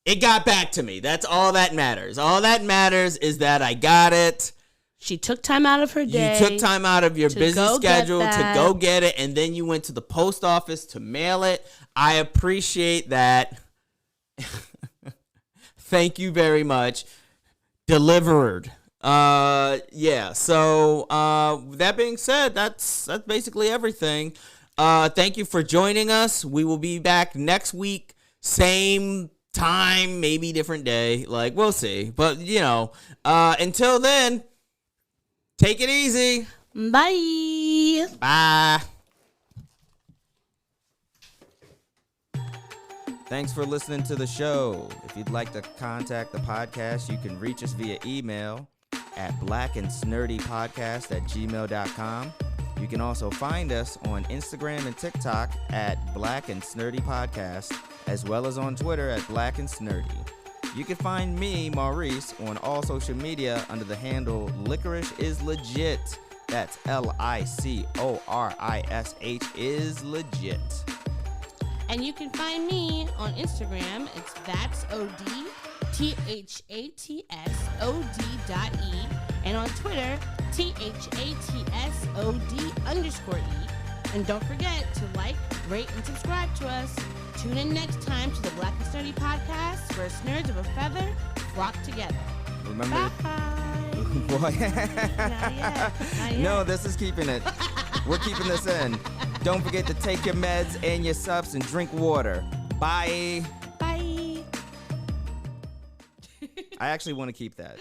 it got back to me. That's all that matters. All that matters is that I got it. She took time out of her day. You took time out of your busy schedule to go get it, and then you went to the post office to mail it. I appreciate that. Thank you very much. Delivered. Yeah. So that being said, that's basically everything. Thank you for joining us. We will be back next week, same time, maybe different day. Like, we'll see. But until then, take it easy. Bye. Bye. Thanks for listening to the show. If you'd like to contact the podcast, you can reach us via email at blackandsnerdypodcast@gmail.com. You can also find us on Instagram and TikTok at Black and Snerdy Podcast, as well as on Twitter at Black and Snerdy. You can find me, Maurice, on all social media under the handle Licorish is Legit. That's LICORISH is legit. And you can find me on Instagram. It's thatsod, THATSOD.E. And on Twitter, THATSOD_E. And don't forget to like, rate, and subscribe to us. Tune in next time to the Black and Snerdy Podcast, where nerds of a feather flock together. Remember? Bye. Boy. Not yet. No, this is keeping it. We're keeping this in. Don't forget to take your meds and your subs and drink water. Bye. Bye. I actually want to keep that.